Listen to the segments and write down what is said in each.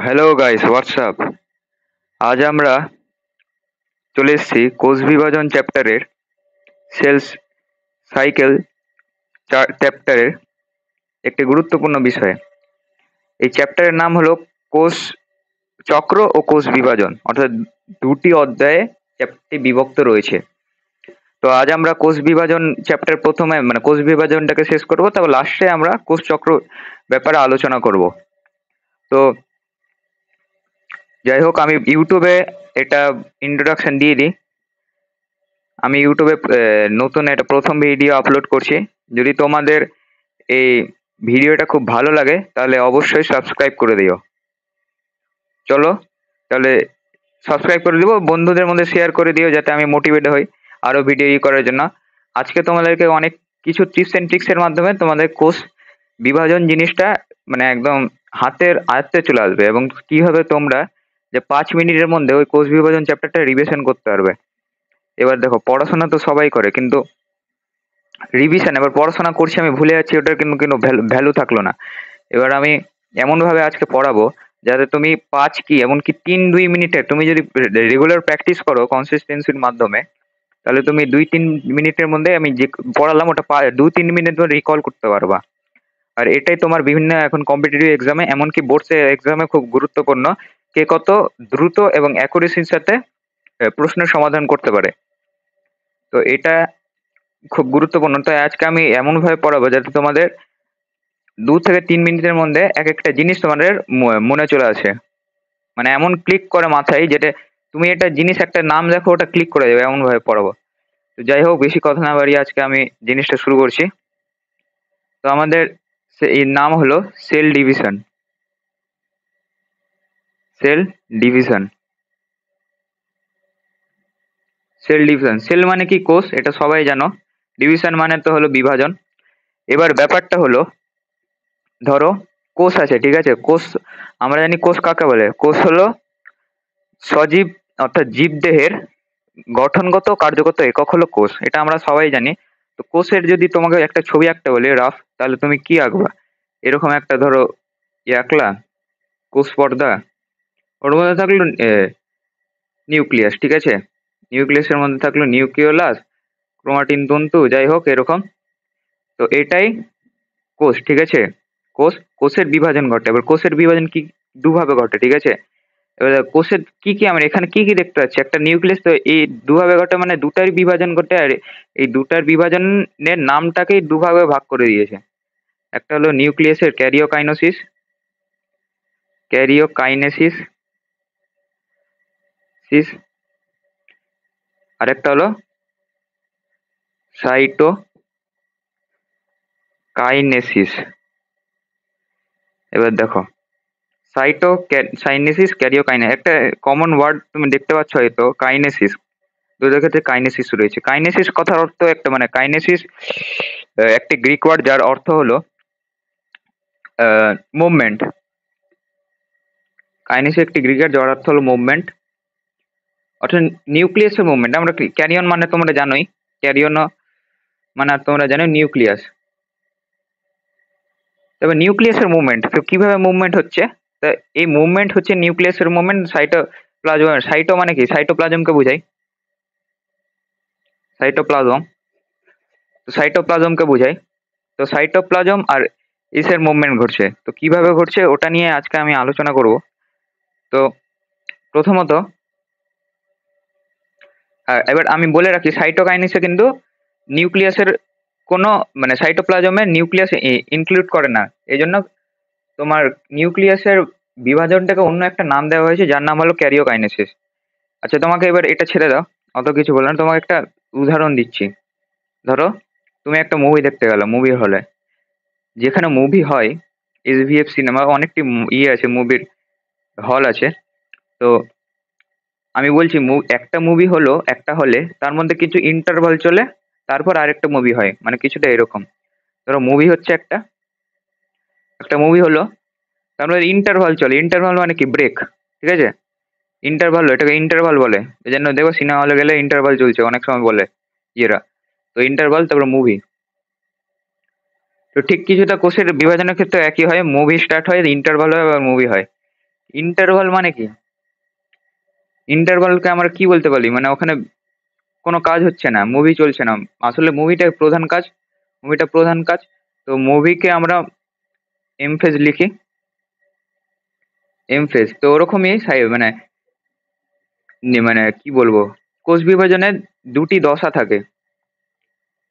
Hello guys, WhatsApp. আজ আমরা চলে এসেছি কোষ বিভাজন চ্যাপ্টারের সেলস সাইকেল চ্যাপ্টারের একটি গুরুত্বপূর্ণ বিষয়ে। এই চ্যাপ্টারের নাম হলো কোষ চক্র ও কোষ বিভাজন, অর্থাৎ দুটি অধ্যায়ে চ্যাপ্টারটি বিভক্ত রয়েছে। তো আজ আমরা কোষ বিভাজন চ্যাপ্টার প্রথমে মানে কোষ বিভাজনটাকে শেষ করব, তারপর লাস্টে আমরা কোষ চক্র ব্যাপারে আলোচনা করব। তো যাই হোক, আমি ইউটিউবে এটা ইন্ট্রোডাকশন দিয়ে দিই। আমি ইউটিউবে নতুন একটা প্রথম ভিডিও আপলোড করছি। যদি তোমাদের এই ভিডিওটা খুব ভালো লাগে তাহলে অবশ্যই সাবস্ক্রাইব করে দিও। চলো তাহলে সাবস্ক্রাইব করে দিও, বন্ধুদের মধ্যে শেয়ার করে দিও যাতে আমি মোটিভেট হই আরো ভিডিও করার জন্য। আজকে তোমাদেরকে অনেক কিছু টিপস এন্ড ট্রিক্স এর মাধ্যমে তোমাদের কোষ বিভাজন জিনিসটা মানে একদম হাতের আয়ত্তে চলে আসবে, এবং কিভাবে তোমরা যে 5 মিনিটের মধ্যে ওই কোষ বিভাজন চ্যাপ্টারটা রিভিশন করতে পারবে। এবার দেখো, পড়াশোনা তো সবাই করে, কিন্তু রিভিশন, এবার পড়াশোনা করছি আমি ভুলে যাচ্ছি, ওটার কিন্তু কোনো ভ্যালু থাকলো না। এবার আমি এমন ভাবে আজকে পড়াবো যাতে তুমি 5 কি এমনকি 3-2 মিনিটে তুমি যদি রেগুলার প্র্যাকটিস করো কনসিস্টেন্সির মাধ্যমে, তাহলে তুমি 2-3 মিনিটের মধ্যে আমি যে পড়ালাম ওটা 2-3 মিনিট ধরে রিকল করতে পারবা। আর এটাই তোমার বিভিন্ন এখন কম্পিটিটিভ এক্সামে, এমনকি বোর্ডস এক্সামে খুব গুরুত্বপূর্ণ, কে কত দ্রুত এবং অ্যাকুরেসির সাথে প্রশ্নের সমাধান করতে পারে। তো এটা খুব গুরুত্বপূর্ণ। তাই আজকে আমি এমন ভাবে পড়াবো যাতে তোমাদের 2 থেকে 3 মিনিটের মধ্যে এক একটা জিনিস তোমাদের মনে চলে আসে, মানে এমন ক্লিক করে মাথায়, যেটা তুমি একটা জিনিস একটা নাম দেখো ওটা ক্লিক করে যাবে, এমন ভাবে পড়াবো। তো যাই হোক, বেশি কথা না বাড়িয়ে আজকে আমি জিনিসটা শুরু করছি। তো আমাদের এর নাম হলো cell division. Cell division cell division cell মানে কি? কোষ, এটা সবাই জানো। ডিভিশন মানে তো হলো বিভাজন। এবার ব্যাপারটা হলো, ধরো কোষ আছে, ঠিক আছে? কোষ, আমরা জানি কোষ কাকে বলে। কোষ হলো সজীব অর্থাৎ জীবদেহের গঠনগত কার্যগত একক হলো কোষ, এটা আমরা সবাই জানি। তো কোষের যদি তোমাকে একটা ছবি আঁকতে বলে রাফ, তাহলে তুমি কি আঁকবা? এরকম একটা ধরো আঁকলা, কোষ পর্দা, ওর মধ্যে থাকলো নিউক্লিয়াস, ঠিক আছে? নিউক্লিয়াসের মধ্যে থাকলো নিউক্লিওলাস, ক্রোমাটিন তন্তু, যাই হোক এরকম। তো এটাই কোষ, ঠিক আছে? কোষের বিভাজন ঘটে। এবার কোষের বিভাজন কি দুভাবে ঘটে, ঠিক আছে? এবার কোষের কি কি আমরা এখানে কি কি দেখতে পাচ্ছি, একটা নিউক্লিয়াস, তো এই দুভাবে ঘটে, মানে দুটার বিভাজন ঘটে। আর এই দুটার বিভাজনের নামটাকেই দুভাবে ভাগ করে দিয়েছে। একটা হলো নিউক্লিয়াসের ক্যারিওকাইনেসিস, ক্যারিওকাইনেসিস সিস, আরেকটা হলো সাইটোকাইনেসিস। এবার দেখো, সাইটোকাইনেসিস, ক্যারিওকাইনেসিস, একটা কমন ওয়ার্ড তুমি দেখতে পাচ্ছ হয়তো, কাইনেসিস। দুটোর ক্ষেত্রে কাইনেসিস রয়েছে। কাইনেসিস কথার অর্থ একটা, মানে কাইনেসিস একটি গ্রিক ওয়ার্ড যার অর্থ হলো মুভমেন্ট। কাইনেসিস একটি গ্রিক ওয়ার্ড যার অর্থ হলো মুভমেন্ট, অর্থাৎ নিউক্লিয়াসের মুভমেন্ট। আমরা ক্যারিয়ন মানে তোমরা জানোই, ক্যারিয়ন মানে তোমরা জানো নিউক্লিয়াস। তবে নিউক্লিয়াসের মুভমেন্ট তো কিভাবে মুভমেন্ট হচ্ছে? তা এই মুভমেন্ট হচ্ছে নিউক্লিয়াসের মুভমেন্ট। সাইটোপ্লাজম, সাইটো মানে কি? সাইটোপ্লাজমকে বোঝায়, সাইটোপ্লাজম। তো সাইটোপ্লাজমকে বোঝায়। তো সাইটোপ্লাজম আর ইসের মুভমেন্ট ঘটছে, তো কিভাবে ঘটছে ওটা নিয়ে আজকে আমি আলোচনা করব। তো প্রথমত এবার আমি বলে রাখি, সাইটোকাইনেসিসে কিন্তু নিউক্লিয়াসের কোনো মানে সাইটোপ্লাজমে নিউক্লিয়াস ইনক্লুড করে না। এই জন্য তোমার নিউক্লিয়াসের বিভাজনটাকে অন্য একটা নাম দেওয়া হয়েছে যার নাম হলো ক্যারিওকাইনেসিস। আচ্ছা, তোমাকে এবার এটা ছেড়ে দাও, অত কিছু বললাম না, তোমাকে একটা উদাহরণ দিচ্ছি। ধরো তুমি একটা মুভি দেখতে গেলো মুভি হলে, যেখানে মুভি হয়, এসভিএফ সিনেমা, অনেকটি ইয়ে আছে, মুভির হল আছে। তো আমি বলছি একটা মুভি হলো একটা হলে, তার মধ্যে কিছু ইন্টারভাল চলে, তারপর আরেকটা মুভি হয়, মানে কিছুটা এরকম। ধরো মুভি হচ্ছে একটা একটা মুভি হলো, তার মধ্যে ইন্টারভাল চলে। ইন্টারভাল মানে কি? ব্রেক, ঠিক আছে? ইন্টারভাল, এটাকে ইন্টারভাল বলে। এই জন্য দেখো সিনেমা হলে গেলে ইন্টারভাল চলছে অনেক সময় বলে ইয়েরা। তো ইন্টারভাল, তারপর মুভি। তো ঠিক কিছুটা কোষের বিভাজনের ক্ষেত্রে একই হয়, মুভি স্টার্ট হয়, ইন্টারভাল হয়, আবার মুভি হয়। ইন্টারভাল মানে কি? ইন্টারভালকে আমরা কি বলতে পারি? মানে ওখানে কোনো কাজ হচ্ছে না, মুভি চলছে না। আসলে মুভিটা প্রধান কাজ। তো মুভিকে আমরা এমফেজ লিখি, এমফেজ। তো ওরকমই মানে মানে কি বলবো, কোষ বিভাজনের দুটি দশা থাকে।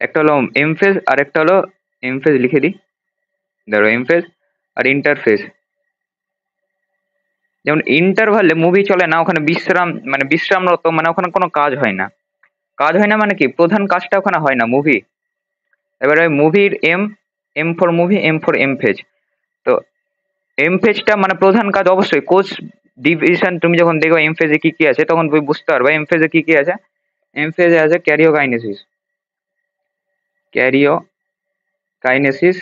একটা হলো এমফেজ আর একটা হলো এমফেজ লিখে দিই, ধরো এমফেজ আর ইন্টারফেজ। যেমন ইন্টারভালে মুভি চলে না, ওখানে বিশ্রাম মানে বিশ্রামরত, মানে ওখানে কোনো কাজ হয় না। কাজ হয় না মানে কি, প্রধান কাজটা ওখানে হয় না মুভি। এবারে মুভির M for movie, M for M phase. তো এমফেজটা মানে প্রধান কাজ অবশ্যই কোষ ডিভিশন। তুমি যখন দেখবে এমফেজে কি কি আছে তখন তুমি বুঝতে পারবে এমফেজে কি কি আছে। এমফেজে আছে ক্যারিওকাইনেসিস, ক্যারিওকাইনেসিস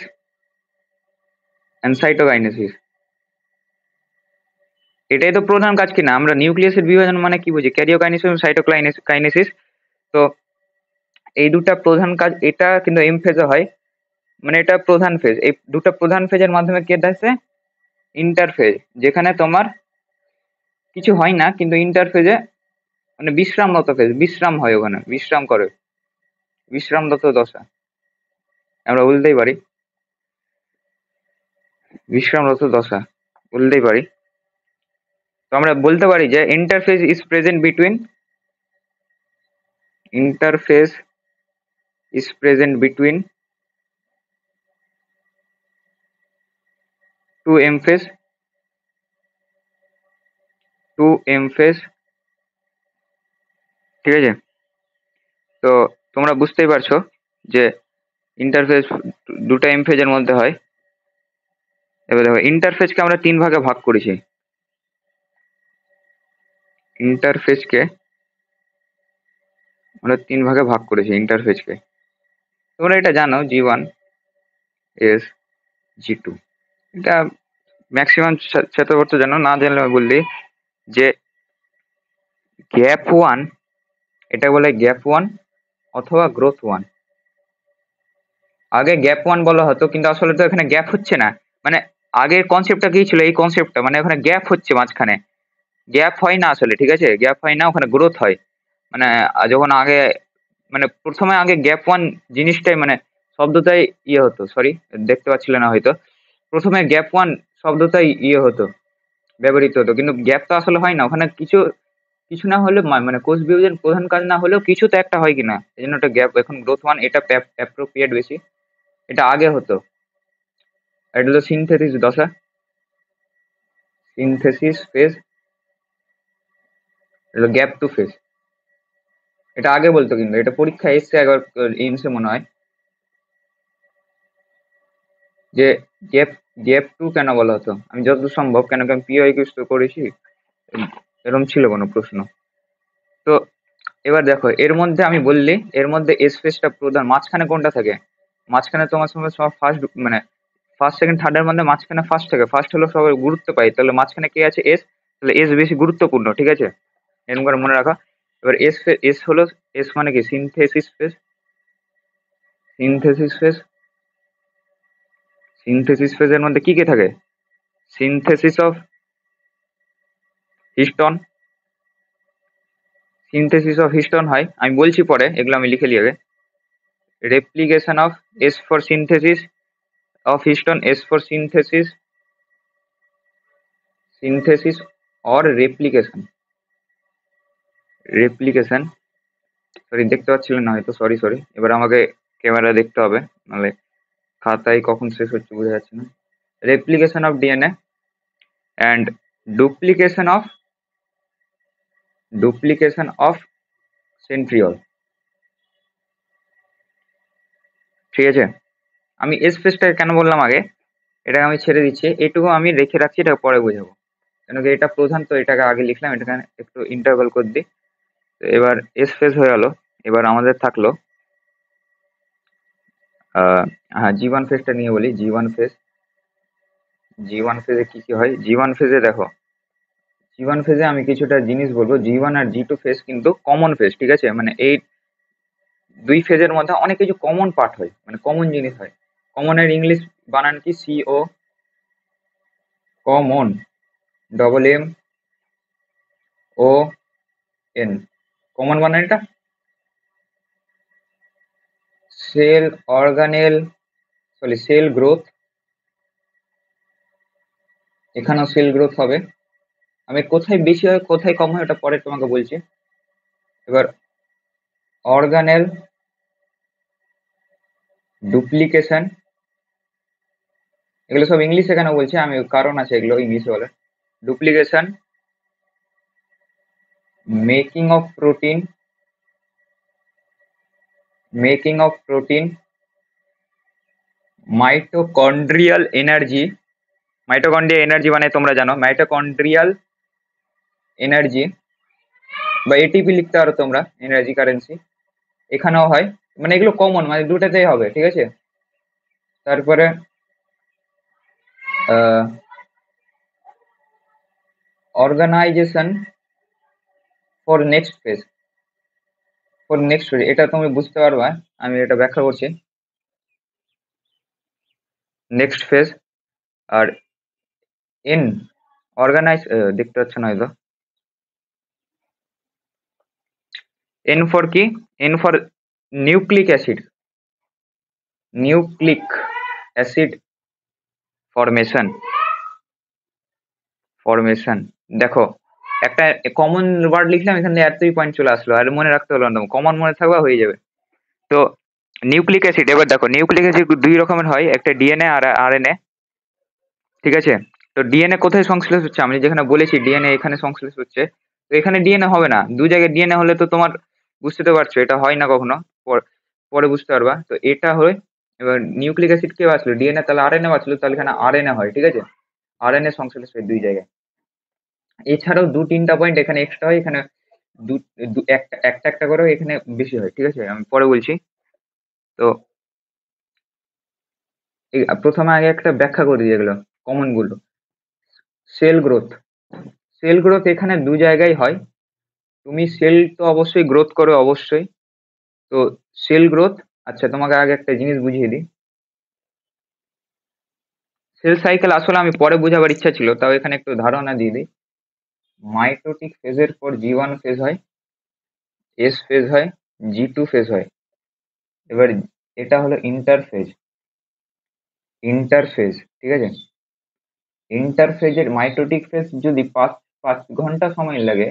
অ্যান্ড সাইটোকাইনেসিস। এটাই তো প্রধান কাজ কিনা। আমরা নিউক্লিয়াসের বিভাজন মানে কি বুঝি? ক্যারিওকাইনেসিস এবং সাইটোকাইনেসিস। তো এই দুটা প্রধান কাজ, এটা কিন্তু এম ফেজে হয়, মানে এটা প্রধান ফেজ। এই দুটো প্রধান ফেজের মাধ্যমে কি আসছে ইন্টারফেজ, যেখানে তোমার কিছু হয় না কিন্তু ইন্টারফেজে মানে বিশ্রামরত ফেজ, বিশ্রাম হয়, ওখানে বিশ্রাম করে, বিশ্রামরত দশা আমরা বলতেই পারি, বিশ্রামরত দশা বলতেই পারি। তো আমরা বলতে পারি যে interphase is present between two M phase, two M phase, ঠিক আছে? তো তোমরা বুঝতেই পারছো যে ইন্টারফেস দুটো এমফেজের মধ্যে হয়। এবার দেখো ইন্টারফেসকে আমরা তিন ভাগে ভাগ করেছি। ইন্টারফেসকে আমরা তিন ভাগে ভাগ করেছি ইন্টারফেসকে। তোমরা এটা জানো, G1, S, G2। এটা ম্যাক্সিমাম ছাত্রছাত্রী জানো, না জানলে আমি বললি যে গ্যাপ ওয়ান, এটা বলে গ্যাপ ওয়ান অথবা গ্রোথ ওয়ান। আগে গ্যাপ ওয়ান বলা হতো, কিন্তু আসলে তো এখানে গ্যাপ হচ্ছে না। মানে আগের কনসেপ্টটা কি ছিল, এই কনসেপ্টটা মানে ওখানে গ্যাপ হচ্ছে মাঝখানে, গ্যাপ হয় না আসলে, ঠিক আছে? গ্যাপ হয় না, ওখানে গ্রোথ হয়। মানে যখন আগে মানে প্রথমে আগে গ্যাপ ওয়ান জিনিসটাই মানে শব্দটাই ইয়ে হতো, সরি দেখতে পাচ্ছিলে না হয়তো, প্রথমে গ্যাপ ওয়ান শব্দটাই ইয়ে হতো, ব্যবহৃত হতো, কিন্তু গ্যাপ তো আসলে হয় না ওখানে। কিছু কিছু না হলে মানে কোষ বিভাজন প্রধান কাজ না হলেও কিছু তো একটা হয় কিনা, এই জন্য একটা গ্যাপ। এখন গ্রোথ ওয়ান এটা অ্যাপ্রোপ্রিয়েট বেশি, এটা আগে হতো। আর এটা হলো সিনথেসিস দশা, সিনথেসিস ফেজ, এটা গ্যাপ টু ফেজ। এটা আগে বলতো, কিন্তু এটা পরীক্ষায় এসছে একবার, এইমসে মনে হয়, যে গ্যাপ গ্যাপ টু কেন বলা হতো। আমি যতদূর সম্ভব, কেন কি আমি পিওই কিউজ তো করেছি, এরকম ছিল কোনো প্রশ্ন। তো এবার দেখো এর মধ্যে আমি বললি এর মধ্যে এস ফেজটা প্রধান, মাঝখানে কোনটা থাকে? মাঝখানে তোমার সঙ্গে সব ফার্স্ট মানে ফার্স্ট সেকেন্ড থার্ডের মধ্যে মাঝখানে ফার্স্ট থাকে, ফার্স্ট হলো সবাই গুরুত্ব পায়, তাহলে মাঝখানে কে আছে? এস। তাহলে এস বেশি গুরুত্বপূর্ণ, ঠিক আছে? এরকম করে মনে রাখা। এবার এস হলো, এস মানে কি synthesis phase, synthesis phase. Synthesis ফেজের মধ্যে কি কি থাকে? Synthesis of histone, synthesis of histone হয়, আমি বলছি পরে, এগুলো আমি লিখে লিখে। Replication of, S for synthesis of histone, S for synthesis, synthesis or replication, replication. Sorry দেখতে পাচ্ছিলেন না হয়তো, সরি সরি। এবার আমাকে ক্যামেরা দেখতে হবে, নাহলে খাতায় কখন শেষ হচ্ছে বোঝা যাচ্ছে না। Replication of DNA and duplication of, duplication of centriole, ঠিক আছে? আমি এস ফেজটা কেন বললাম আগে, এটা আমি ছেড়ে দিচ্ছি, এটুকু আমি রেখে রাখছি, এটা পরে বোঝাবো। কেন কি এটা প্রধান, তো এটাকে আগে লিখলাম, এটাকে একটু ইন্টারভাল করে দিই। তো এবার এস ফেজ হয়ে গেল। এবার আমাদের থাকলো হ্যাঁ G1 ফেজটা নিয়ে বলি। G1 ফেজ, G1 ফেজে কি কি হয়? G1 ফেজে দেখো, G1 ফেজে আমি কিছুটা জিনিস বলবো। G1 আর G2 ফেজ কিন্তু কমন ফেজ, ঠিক আছে? মানে এই দুই ফেজের মধ্যে অনেক কিছু কমন পার্ট হয়, মানে কমন জিনিস হয়। কমনের ইংলিশ বানান কি? CO, common. Double M O N, common বানানটা। Cell organelle, sorry cell growth, এখানেও সেল গ্রোথ হবে। আমি কোথায় বেশি হয় কোথায় কম হয় ওটা পরে তোমাকে বলছি। এবার অর্গানেল ডুপ্লিকেশন, এগুলো সব ইংলিশে কেন বলছি আমি, কারণ আছে এগুলো ইংলিশে বলে। Duplication, making of protein, making of protein, mitochondrial energy, mitochondria energy মানে তোমরা জানো মাইটোকন্ড্রিয়াল এনার্জি বা এটিপি লিখতে পারো তোমরা, এনার্জি কারেন্সি, এখানেও হয়। মানে এগুলো কমন, মানে দুটাতেই হবে, ঠিক আছে। তারপরে organisation for next phase, for next phase এটা তুমি বুঝতে পারবা, আমি এটা ব্যাখ্যা করছি। নেক্সট ফেজ, আর এন অর্গানাইজ, দেখতে পাচ্ছ না হয়তো, এন ফর কি, N for nucleic acid, nucleic acid formation, formation. দেখো একটা কমন ওয়ার্ড লিখলাম, এখানে এতই পয়েন্ট চলে আসলো, আর মনে রাখতে হলো না, কমন মনে থাকবা হয়ে যাবে। তো নিউক্লিক অ্যাসিড, এবার দেখো নিউক্লিক অ্যাসিড দুই রকমের হয়, একটা ডিএনএ আর আরএনএ, ঠিক আছে। তো ডিএনএ কোথায় সংশ্লেষ হচ্ছে, আমি যেখানে বলেছি ডিএনএ এখানে সংশ্লেষ হচ্ছে, তো এখানে ডিএনএ হবে না, দু জায়গায় ডিএনএ হলে তো তোমার বুঝতে তো পারছো এটা হয় না কখনো, পরে বুঝতে পারবা। তো এটা হয়, এবার নিউক্লিক অ্যাসিড কে বাঁচলো, ডিএনএ তাহলে আরএনএ বাঁচলো, তাহলে এখানে আরএনএ হয়, ঠিক আছে। আরএনএ সংশ্লেষ হয় দুই জায়গায়। এছাড়াও দু তিনটা পয়েন্ট এখানে এক্সট্রা হয়, এখানে একটা একটা একটা করে এখানে বেশি হয়, ঠিক আছে, আমি পরে বলছি। তো প্রথমে আগে একটা ব্যাখ্যা করে দিই এগুলো কমন গুলো। সেল গ্রোথ, সেল গ্রোথ এখানে দু জায়গায় হয়, তুমি সেল তো অবশ্যই গ্রোথ করো অবশ্যই। তো সেল গ্রোথ, আচ্ছা তোমাকে আগে একটা জিনিস বুঝিয়ে দিই। সেল সাইকেল আসলে আমি পরে বোঝাবার ইচ্ছা ছিল, তাও এখানে একটু ধারণা দিয়ে দিই। মাইটোটিক ফেজের পর জি1 ফেজ হয়, এস ফেজ হয়, জি2 ফেজ হয়। এবার এটা হলো ইন্টারফেজ, ইন্টারফেজ, ঠিক আছে। ইন্টারফেজের মাইটোটিক ফেজ যদি পাঁচ পাঁচ ঘন্টা সময় লাগে,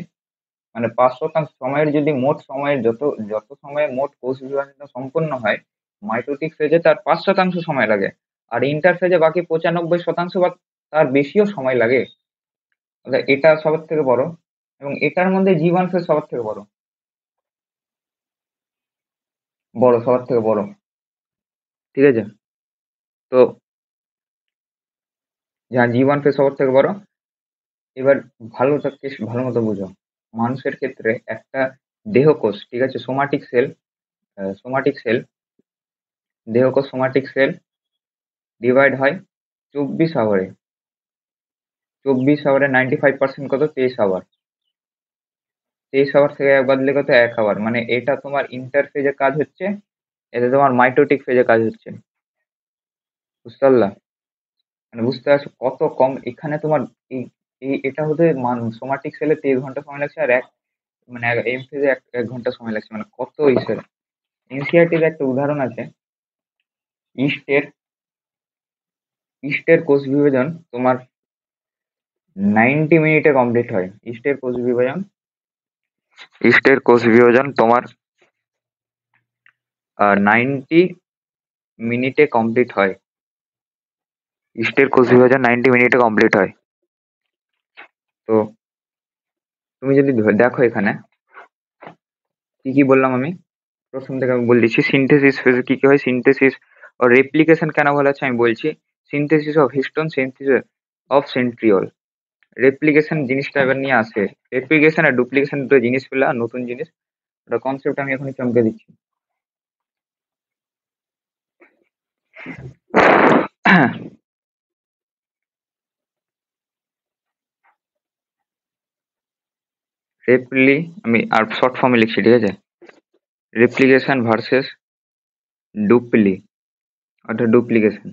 মানে 5% সময়ের যদি মোট সময়ের যত যত সময়ে মোট কোষ বিভাজন সম্পন্ন হয়, মাইটোটিক ফেজে তার 5% সময় লাগে। আর ইন্টারফেজে বাকি 95% বা তার বেশিও সময় লাগে। তাহলে এটা সবার থেকে বড়, এবং এটার মধ্যে জি1 ফেজ সবার থেকে বড়, বড় সবার থেকে বড়, ঠিক আছে। তো যা জি1 ফেজ সবার থেকে বড়। এবার ভালো মতো বুঝো, মানুষের ক্ষেত্রে একটা দেহকোষ, ঠিক আছে, সোমাটিক সেল, সোমাটিক সেল, দেহকোষ সোমাটিক সেল ডিভাইড হয় 24 আওয়ারে, 24 আওয়ারে 95% কত, 23 আওয়ার, 23 আওয়ার থেকে একবার দিলে কত, 1 আওয়ার, মানে এটা তোমার ইন্টার ফেজে কাজ হচ্ছে, এতে তোমার মাইটোটিক ফেজে কাজ হচ্ছে, বুঝতে পারলা, মানে বুঝতে পারছো কত কম এখানে তোমার এই এটা হতে সোমাটিক সেলে 23 ঘন্টা সময় লাগছে, আর মানে এম ফেজে 1 ঘন্টা সময় লাগছে, মানে কত ইসের। এনসিআরটির একটা উদাহরণ আছে, ইস্টের ইস্টের কোষ বিভাজন তোমার 90 মিনিটে কমপ্লিট হয়, ইস্টের কোষ বিভাজন তোমার 90 মিনিটে কমপ্লিট হয়, ইস্টের কোষ বিভাজন 90 মিনিটে কমপ্লিট হয়। তো তুমি যদি দেখো এখানে কি কি বললাম আমি, প্রথম থেকে আমি বলে দিচ্ছি সিনথেসিস ফেজে কি কি হয়, সিনথেসিস ও রেপ্লিকেশন কেন বলা হচ্ছে আমি বলছি। Synthesis of histone, synthesis of centriole. Replication জিনিসটা এবার নিয়ে আসে, রেপ্লিকেশন আর ডুপ্লিকেশন দুটো জিনিস পেলে আর নতুন জিনিস, ওটা কনসেপ্ট আমি এখনই চমকে দিচ্ছি। রেপ্লি, আমি আর শর্ট ফর্মে লিখছি, ঠিক আছে। রেপ্লিকেশন ভার্সেস ডুপ্লি, অর্থাৎ ডুপ্লিকেশন।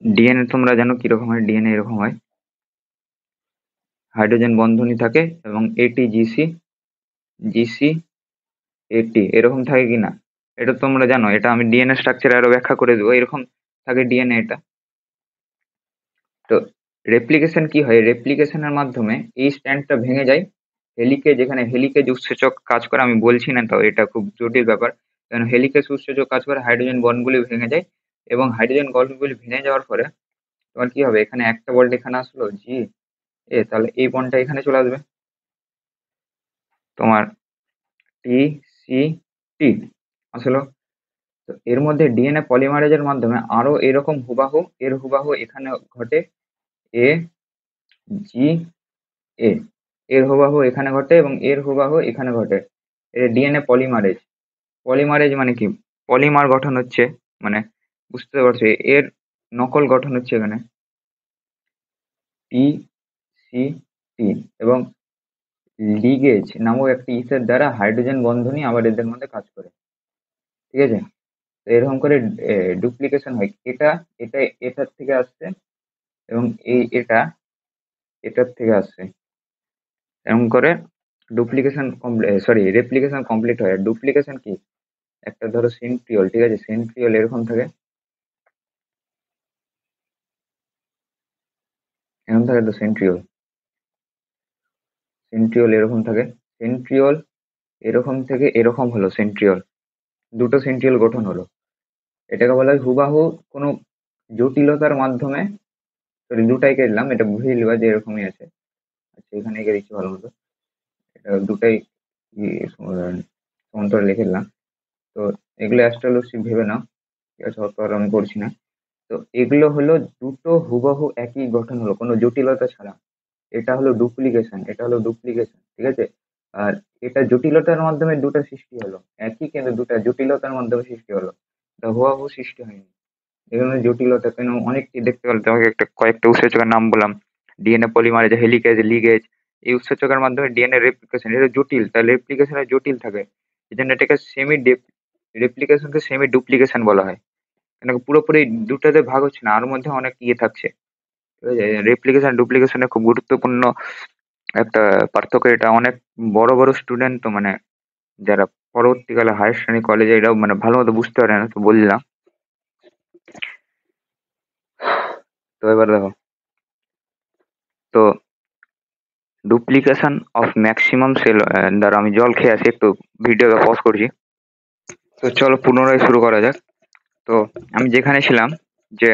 ডিএনএ তোমরা জানো কিরকম হয়, ডিএনএ এরকম হয়, হাইড্রোজেন বন্ধনী থাকে এবং এটি জিসি জিসি এটি এরকম থাকে কিনা এটা তোমরা জানো? এটা আমি ডিএনএ স্ট্রাকচার আরো ব্যাখ্যা করে দেবো। এরকম থাকে ডিএনএ এটা। তো রেপ্লিকেশন কি হয়? রেপ্লিকেশনের মাধ্যমে এই স্ট্র্যান্ডটা ভেঙে যায়। হেলিকেজ, যেখানে হেলিকেজ উৎসেচক কাজ করে, আমি বলছি না তো, এটা খুব জটিল ব্যাপার। কারণ হেলিকেজ উৎসেচক কাজ করে, হাইড্রোজেন বন্ডগুলি ভেঙে যায় এবং হাইড্রোজেন বন্ডগুলি ভেঙে যাওয়ার পরে তোমার কি হবে? এখানে একটা বন্ড এখানে আসলো জি তাহলে এই বন্ডটা এখানে চলে আসবে তোমার টি সি টি আসলো। তো এর মধ্যে ডিএনএ পলিমারেজের মাধ্যমে আরো এরকম হুবাহু এখানে ঘটে এ জি এ এর হুবাহু এখানে ঘটে এবং এর হুবাহু এখানে ঘটে। DNA polymerase. পলিমারেজ মানে কি? পলিমার গঠন হচ্ছে, মানে বুঝতে পারছো, এর নকল গঠন হচ্ছে এখানে টি সি টি এবং লিগেজ নামক একটি ইসের দ্বারা হাইড্রোজেন বন্ধনই আবার এদের মধ্যে কাজ করে। ঠিক আছে? তো এরকম করে ডুপ্লিকেশন হয়। এটা এটা এটার থেকে আসছে এবং এটার থেকে আসছে। এরকম করে ডুপ্লিকেশন রেপ্লিকেশন কমপ্লিট হয়। আর ডুপ্লিকেশন কি? একটা ধরো সেন্ট্রিওল, ঠিক আছে? সেন্ট্রিওল এরকম থাকে, এরকম থাকে তো সেন্ট্রিওল। সেন্ট্রিওল এরকম থাকে। সেন্ট্রিওল এরকম থেকে এরকম হলো সেন্ট্রিওল। দুটো সেন্ট্রিওল গঠন হলো। এটাকে বলা হয় হুবাহু কোনো জটিলতার মাধ্যমে, সরি দুটাই কেটলাম, এটা বুঝে নিবা যে এরকমই আছে। আচ্ছা এখানে এঁকে দিচ্ছি ভালো মতো। এটা দুটাই সমান্তরাল লিখে দিলাম। তো এগুলো অ্যাস্ট্রোলজি ভেবে নাও, ঠিক আছে? অত আর আমি করছি না। তো এগুলো হলো দুটো হুবহু একই গঠন হলো কোনো জটিলতা ছাড়া। এটা হলো ডুপ্লিকেশন, এটা হলো ডুপ্লিকেশন, ঠিক আছে? আর এটা জটিলতার মাধ্যমে দুটো সৃষ্টি হলো, একই কিন্তু দুটা জটিলতার মাধ্যমে সৃষ্টি হলো, এটা হুবহু সৃষ্টি হয়নি। এখানে জটিলতা কেন? অনেকটি দেখতে পেলে তোমাকে কয়েকটা উৎসেচকের নাম বললাম, ডিএনএ পলিমারেজ, হেলিকেজ, লিগেজ। এই উৎসেচকের মাধ্যমে ডিএনএ রেপ্লিকেশন, এটা জটিল, তাহলে রেপ্লিকেশনে জটিল থাকে। এই জন্য এটাকে রেপ্লিকেশনকে সেমি ডুপ্লিকেশন বলা হয়। কেন পুরোপুরি দুটাতে ভাগ হচ্ছে না, আর মধ্যে অনেক থাকছে। ঠিক আছে? রেপ্লিকেশন ডুপ্লিকেশনে খুব গুরুত্বপূর্ণ একটা পার্থক্য। এটা অনেক বড় বড় স্টুডেন্ট তো, মানে যারা পরবর্তীকালে হায়ার শ্রেণী কলেজে, এরাও মানে ভালো মতো বুঝতে পারে না, তো বললাম। তো এবার দেখো, তো ডুপ্লিকেশন অফ ম্যাক্সিমাম সেল, দ্বারা আমি জল খেয়ে আসি, একটু ভিডিওটা পজ করছি। তো চলো পুনরায় শুরু করা যাক। তো আমি যেখানে ছিলাম, যে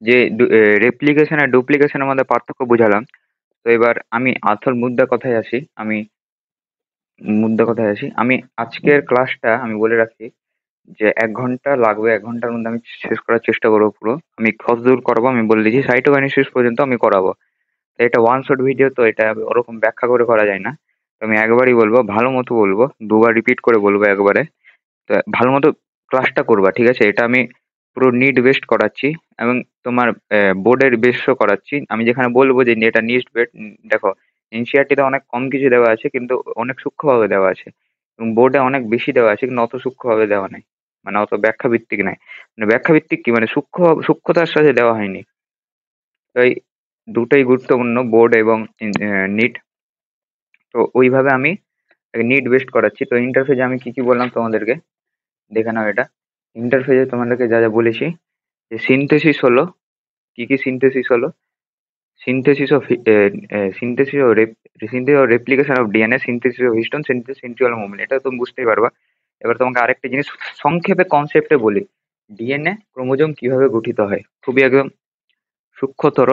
যে রেপ্লিকেশন আর ডুপ্লিকেশনের মধ্যে পার্থক্য বুঝালাম। তো এবার আমি আসল মুদ্রা কথায় আসি। আমি আজকের ক্লাসটা আমি বলে রাখি যে 1 ঘন্টা লাগবে। 1 ঘন্টার মধ্যে আমি শেষ করার চেষ্টা করবো পুরো। আমি কতদূর করাবো আমি বলে দিচ্ছি, সাইটোকাইনেসিস পর্যন্ত আমি করাবো। তো এটা ওয়ান শট ভিডিও, তো এটা ওরকম ব্যাখ্যা করে করা যায় না। তো আমি একবারই বলবো, ভালো মতো বলবো, দুবার রিপিট করে বলবো একবারে। তো ভালো মতো ক্লাসটা করবা, ঠিক আছে? এটা আমি পুরো নিট বেস্ট করাচ্ছি এবং তোমার বোর্ডের বেসও করাচ্ছি। আমি যেখানে বলবো যে এটা নিট বেস্ট, দেখো এনসিইআরটিতে অনেক কম কিছু দেওয়া আছে কিন্তু অনেক সূক্ষ্মভাবে দেওয়া আছে, এবং বোর্ডে অনেক বেশি দেওয়া আছে কিন্তু অত সূক্ষ্মভাবে দেওয়া নাই, মানে অত ব্যাখ্যা ভিত্তিক নাই। মানে ব্যাখ্যা ভিত্তিক কি, মানে সূক্ষ্মতার সাথে দেওয়া হয়নি। তাই দুটোই গুরুত্বপূর্ণ, বোর্ড এবং নিট। তো ওইভাবে আমি নিট বেস্ট করাচ্ছি। তো ইন্টারফেসে আমি কি কি বললাম তোমাদেরকে দেখে নাও। এটা ইন্টারফেসে তোমাদেরকে যা যা বলেছি, যে সিনথেসিস হলো, কি কি সিনথেসিস হলো, সিনথেসিস অফ সিনথেসিস ও সিনথেসিস ও replication of DNA, synthesis of histone, synthesis centriole movement. এটা তুমি বুঝতেই পারবা। এবার তোমাকে আরেকটা জিনিস সংক্ষেপে কনসেপ্টে বলি, ডিএনএ ক্রোমোজোম কিভাবে গঠিত হয়, খুবই একদম সূক্ষ্মতর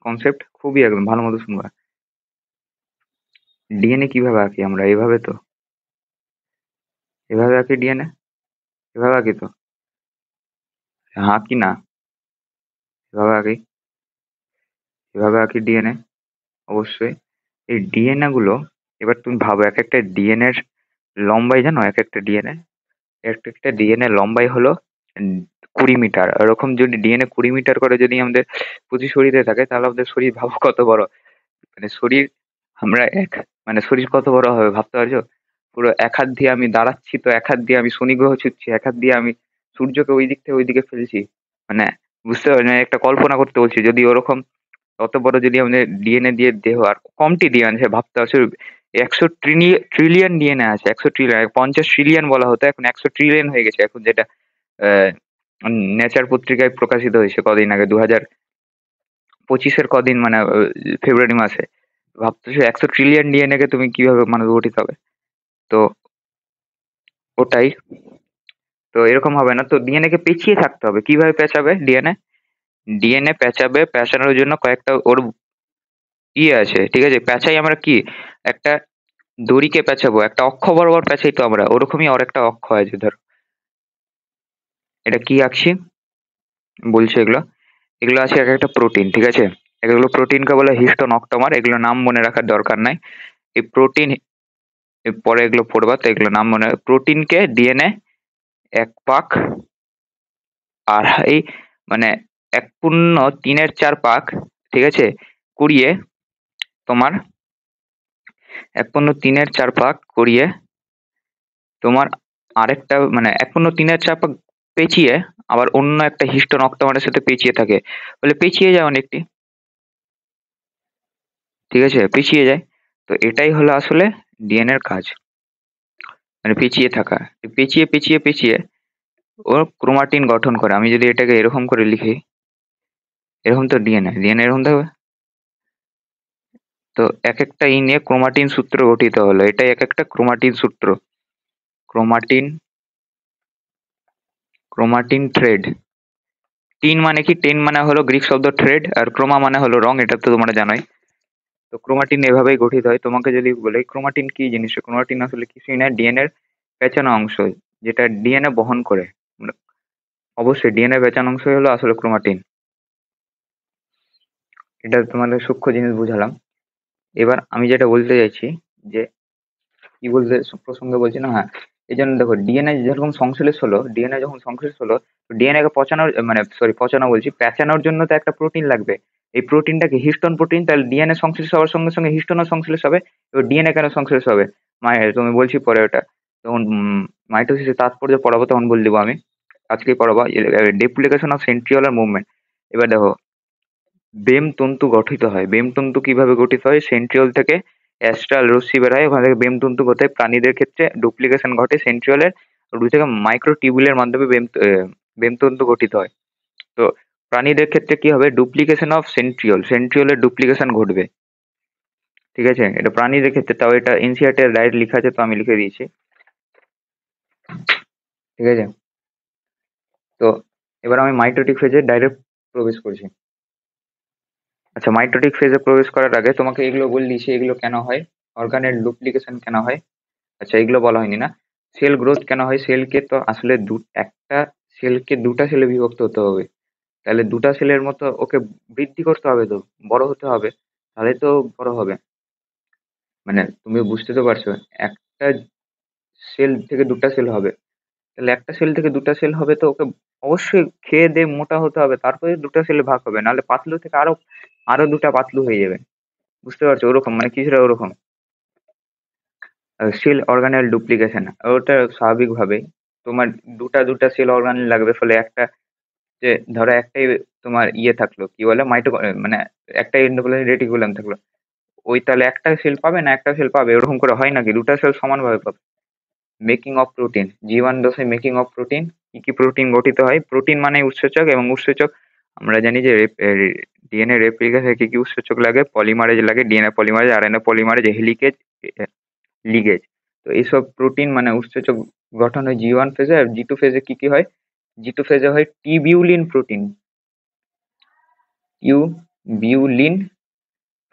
কনসেপ্ট, খুবই একদম ভালো মতো শুনবা। ডিএনএ কিভাবে আঁকি আমরা? এইভাবে তো, এভাবে আঁকি ডিএনএ, এভাবে আঁকি তো, আঁকি না, এভাবে আঁকি, এভাবে আঁকি ডিএনএ অবশ্যই। এই ডিএনএ গুলো, এবার তুমি ভাবো, এক একটা ডিএনএ এর লম্বাই জানো? এক একটা ডিএনএ, একটা ডিএনএ লম্বাই হলো 20 মিটার। এরকম যদি ডিএনএ 20 মিটার করে যদি আমাদের প্রতি শরীরে থাকে, তাহলে আমাদের শরীর ভাবো কত বড়। মানে শরীর, আমরা মানে শরীর কত বড় হবে ভাবতে পারছো? পুরো এক হাত দিয়ে আমি দাঁড়াচ্ছি, তো এক হাত দিয়ে আমি শনি গ্রহ ছুঁচ্ছি, এক হাত দিয়ে আমি সূর্যকে ওই দিক থেকে ওইদিকে ফেলছি। মানে বুঝতে পারি না, একটা কল্পনা করতে বলছি, যদি ওরকম অত বড় যদি আমাদের ডিএনএ দিয়ে দেহ, আর কমটি ডিএনএ আছে ভাবতে হবে, 100 ট্রিলিয়ন ডিএনএ আছে, 100 ট্রিলিয়ন, 50 ট্রিলিয়ন বলা হতো, এখন 100 ট্রিলিয়ন হয়ে গেছে এখন, যেটা নেচার পত্রিকায় প্রকাশিত হয়েছে কদিন আগে, 2025-এর কদিন মানে ফেব্রুয়ারি মাসে। ভাবতেছো 100 ট্রিলিয়ন ডিএনএ কে তুমি কিভাবে মানুষ গঠিত হবে? তো ওটাই। তো এরকম হবে না তো, ডিএনএ কে পেঁচিয়ে থাকতে হবে। কিভাবে পেঁচাবে ডিএনএ? ডিএনএ পেঁচাবে, পেঁচানোর জন্য কয়েকটা ওর ইয়ে আছে, ঠিক আছে? পেঁচাই আমরা কি, একটা দড়িকে পেঁচাবো, একটা অক্ষ বরাবর পেঁচাই তো আমরা, ওরকমই আর একটা অক্ষ আছে। ধর এটা কি আঁকছি বলছি, এগুলো এগুলো আছে এক একটা প্রোটিন, ঠিক আছে? এগুলো প্রোটিনকে বলে হিস্টোন অক্টোমার, এগুলো নাম মনে রাখার দরকার নাই। এই প্রোটিন পরে এগুলো পড়বা, তো এগুলো নাম মনে, প্রোটিনকে ডিএনএ এক পাক আড়াই মানে 1/3-4 পাক, ঠিক আছে, কুড়িয়ে তোমার 1/3-4 পাক করিয়ে তোমার আরেকটা মানে 1/3-4 পাক পেঁচিয়ে আবার অন্য একটা হিস্টোন অক্টোমারের সাথে পেঁচিয়ে থাকে, বলে পেঁচিয়ে যায় অনেকটি, ঠিক আছে? পেঁচিয়ে যায়। তো এটাই হলো আসলে ডিএনএ এর কাজ, মানে পেঁচিয়ে থাকা। পেঁচিয়ে পেঁচিয়ে পেঁচিয়ে ও ক্রোমাটিন গঠন করে। আমি যদি এটাকে এরকম করে লিখি, এরকম তো ডিএনএ, ডিএনএ এরকম থাকবে। তো এক একটা ই নিয়ে ক্রোমাটিন সূত্র গঠিত হলো, এটাই এক একটা ক্রোমাটিন সূত্র। Chromatin, chromatin thread. টিন মানে কি? টেন মানে হলো গ্রিক শব্দ থ্রেড, আর ক্রোমা মানে হলো রং, এটা তো তোমরা জানোই। তো ক্রোমাটিন এভাবেই গঠিত হয়। তোমাকে যদি বলে ক্রোমাটিন কি জিনিস, ক্রোমাটিন আসলে কিছুই না, ডিএনএ এর পেঁচানো অংশ, যেটা ডিএনএ বহন করে। মানে অবশ্যই ডিএনএ পেঁচানো অংশই হলো আসলে ক্রোমাটিন। এটা তোমাদের সূক্ষ্ম জিনিস বুঝালাম। এবার আমি যেটা বলতে চাইছি যে, কি বলতে প্রসঙ্গে বলছি না, হ্যাঁ, এই জন্য দেখো ডিএনএ যেরকম সংশ্লেষ হলো, ডিএনএ যখন সংশ্লেষ হলো, ডিএনএ কে পচানোর মানে সরি পচানো বলছি, পেঁচানোর জন্য তো একটা প্রোটিন লাগবে। এই প্রোটিনটা কি হিস্টোন প্রোটিন, তাহলে ডিএনএ সংশ্লেষ হওয়ার সঙ্গে সঙ্গে হিস্টোনও সংশ্লেষ হবে। এবার ডিএনএ কেন সংশ্লেষ হবে, তুমি বলছি পরে ওটা, তখন মাইটোসিসের তাৎপর্য পড়াবো, তখন বল দিব আমি, আজকেই পড়াবো ডুপ্লিকেশন অফ সেন্ট্রিওলার মুভমেন্ট। এবার দেখো বেম তন্তু গঠিত হয়। বেম তন্তু কিভাবে গঠিত হয়? সেন্ট্রিওল থেকে অ্যাস্ট্রাল রশ্মি বের হয়, ওখান থেকে বেম তন্তু গঠে। প্রাণীদের ক্ষেত্রে ডুপ্লিকেশন ঘটে সেন্ট্রিওলের, ওই থেকে মাইক্রো টিউবুলের মাধ্যমে বেম তন্তু গঠিত হয়। তো প্রাণীদের ক্ষেত্রে কি হবে? ডুপ্লিকেশন অফ সেন্ট্রিওল, সেন্ট্রিওলের ডুপ্লিকেশন ঘটবে, ঠিক আছে? এটা প্রাণীদের ক্ষেত্রে, তাও এটা এনসিইআরটি এর ডাইরেক্ট লেখা আছে, তো আমি লিখে দিয়েছি, ঠিক আছে? তো এবার আমি মাইটোটিক ফেজে ডাইরেক্ট প্রবেশ করছি। আচ্ছা, মাইটোটিক ফেজে প্রবেশ করার আগে তোমাকে এগুলো বললি, সে এগুলো কেন হয়, অর্গানের ডুপ্লিকেশন কেন হয়, আচ্ছা এগুলো বলা হয়নি না। সেল গ্রোথ কেন হয়? সেলকে তো আসলে একটা সেলকে দুটা সেলে বিভক্ত হতে হবে, তাহলে দুটা সেলের মতো ওকে বৃদ্ধি করতে হবে, তো বড় হতে হবে, তাহলে তো বড় হবে। মানে তুমি বুঝতে তো পারছো, একটা সেল থেকে দুটা সেল হবে, তাহলে একটা সেল থেকে দুটা সেল হবে, তো ওকে অবশ্যই খেয়ে দিয়ে মোটা হতে হবে, তারপরে দুটা সেলে ভাগ হবে, নাহলে পাতলু থেকে আরো আরো দুটা পাতলু হয়ে যাবে। বুঝতে পারছো? ওরকম মানে কিছুটা ওরকম সেল অর্গানেল ডুপ্লিকেশন, ওটা স্বাভাবিকভাবেই তোমার দুটা দুটা সেল অর্গানেল লাগবে, ফলে একটা যে ধরো একটাই তোমার ইয়ে থাকলো, কি বলে মাইটো মানে একটা এন্ডোপ্লাজমিক রেটিকুলাম থাকলো, ওই তাহলে একটা সেল পাবে না, একটা সেল পাবে, ওরকম করে হয় নাকি? দুটা সেল সমানভাবে পাবে। মেকিং অফ প্রোটিন, জীবাণু মেকিং অফ প্রোটিন, কি কি প্রোটিন গঠিত হয়? প্রোটিন মানে উৎসেচক, এবং উৎসেচক আমরা জানি যে ডিএনএ রেপ্লিকেশনে কি কি উৎসেচক লাগে? পলিমারেজ লাগে, DNA polymerase, RNA polymerase, helicase, ligase. তো এইসব প্রোটিন মানে উৎসেচক গঠন হয় জি1 ফেজে। আর জি2 ফেজে কি কি হয়? জি2 ফেজে হয় tubulin protein, tubulin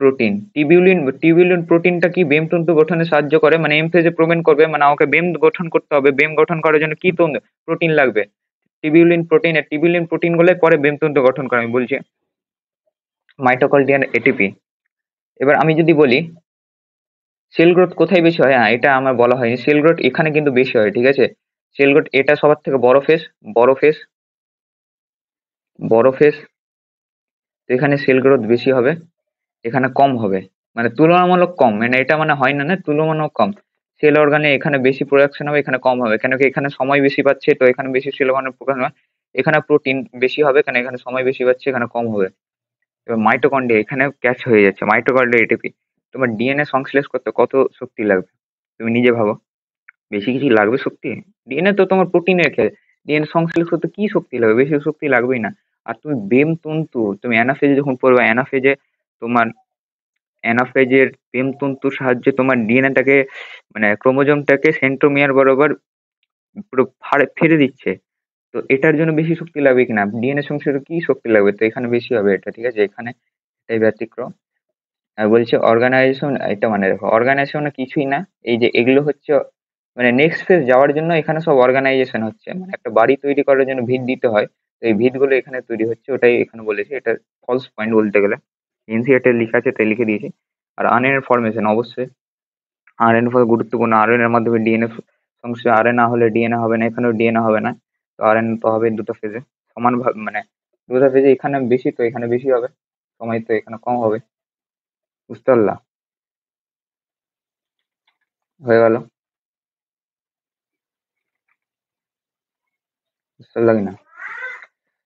protein. Tubulin প্রোটিনটা কি? বেম তন্তু গঠনে সাহায্য করে, মানে এম ফেজে প্রোমেন করবে, মানে আমাকে বেম গঠন করতে হবে। বেম গঠন করার জন্য কি প্রোটিন লাগবে? Tubulin protein. টিবিউলিন প্রোটিন গুলো পরে বেম তন্তু গঠন করে, আমি বলছি মাইটোকন্ড্রিয়ার এটিপি। এবার আমি যদি বলি সেল গ্রোথ কোথায় বেশি হয়, হ্যাঁ এটা আমার বলা হয়নি, সেল গ্রোথ এখানে কিন্তু বেশি হয়, ঠিক আছে? সেল গ্রোথ এটা সবার থেকে বড় ফেজ, বড় ফেজ, বড় ফেজ। তো এখানে সেল গ্রোথ বেশি হবে, এখানে কম হবে, মানে তুলনামূলক কম, মানে এটা মানে হয় না, না তুলনামূলক কম। সেল অর্গানে এখানে বেশি প্রোডাকশন হবে, এখানে কম হবে, কেন কি এখানে সময় বেশি পাচ্ছে, তো এখানে বেশি সেল অর্গানের প্রোডাকশন হয়। এখানে প্রোটিন বেশি হবে, কেন এখানে সময় বেশি পাচ্ছে, এখানে কম হবে। এবার মাইটোকন্ড্রিয়া এখানেও ক্যাচ হয়ে যাচ্ছে, মাইটোকন্ড্রিয়া এটিপি। তোমার ডিএনএ সংশ্লেষ করতে কত শক্তি লাগবে তুমি নিজে ভাবো, বেশি কিছু লাগবে শক্তি? ডিএনএ তো তোমার প্রোটিনের খেয়ে, ডিএনএ সংশ্লেষ করতে কি শক্তি লাগবে? বেশি শক্তি লাগবেই না। আর তুমি বেম তন্তু, তুমি অ্যানাফেজে যখন পড়বে, অ্যানাফেজে তোমার অ্যানাফেজের বেম তন্তুর সাহায্যে তোমার ডিএনএটাকে মানে ক্রোমোজোমটাকে সেন্ট্রোমিয়ার বরাবর পুরো ফেলে দিচ্ছে। তো এটার জন্য বেশি শক্তি লাগবে কিনা? ডিএনএ সংশ্লেষে কি শক্তি লাগবে? তো এখানে বেশি হবে এটা, ঠিক আছে? এখানে এটাই ব্যতিক্রম। আর বলছে অর্গানাইজেশন, এটা মানে দেখো অর্গানাইজেশন কিছুই না, এই যে এগুলো হচ্ছে মানে নেক্সট ফেজ যাওয়ার জন্য এখানে সব অর্গানাইজেশন হচ্ছে, মানে একটা বাড়ি তৈরি করার জন্য ভিত দিতে হয়, তো এই ভিতগুলো এখানে তৈরি হচ্ছে, ওটাই এখানে বলেছে। এটা ফলস পয়েন্ট বলতে গেলে, এনসিইআরটি লেখা আছে তাই লিখে দিয়েছি। আর আরএনএ ফরমেশন অবশ্যই, আরএনএ গুরুত্বপূর্ণ, আরএনএ এর মাধ্যমে ডিএনএ সংশ্লেষ, আরএনএ না হলে ডিএনএ হবে না, এখানেও ডিএনএ হবে না। তো আরএনএ তো হবে দুটো ফেজে সমান ভাবে, মানে দুটো ফেজে এখানে বেশি, তো এখানে বেশি হবে, সময় তো এখানে কম হবে। বুঝতে পারলা? হয়ে গেল? বুঝতে পারলা কিনা?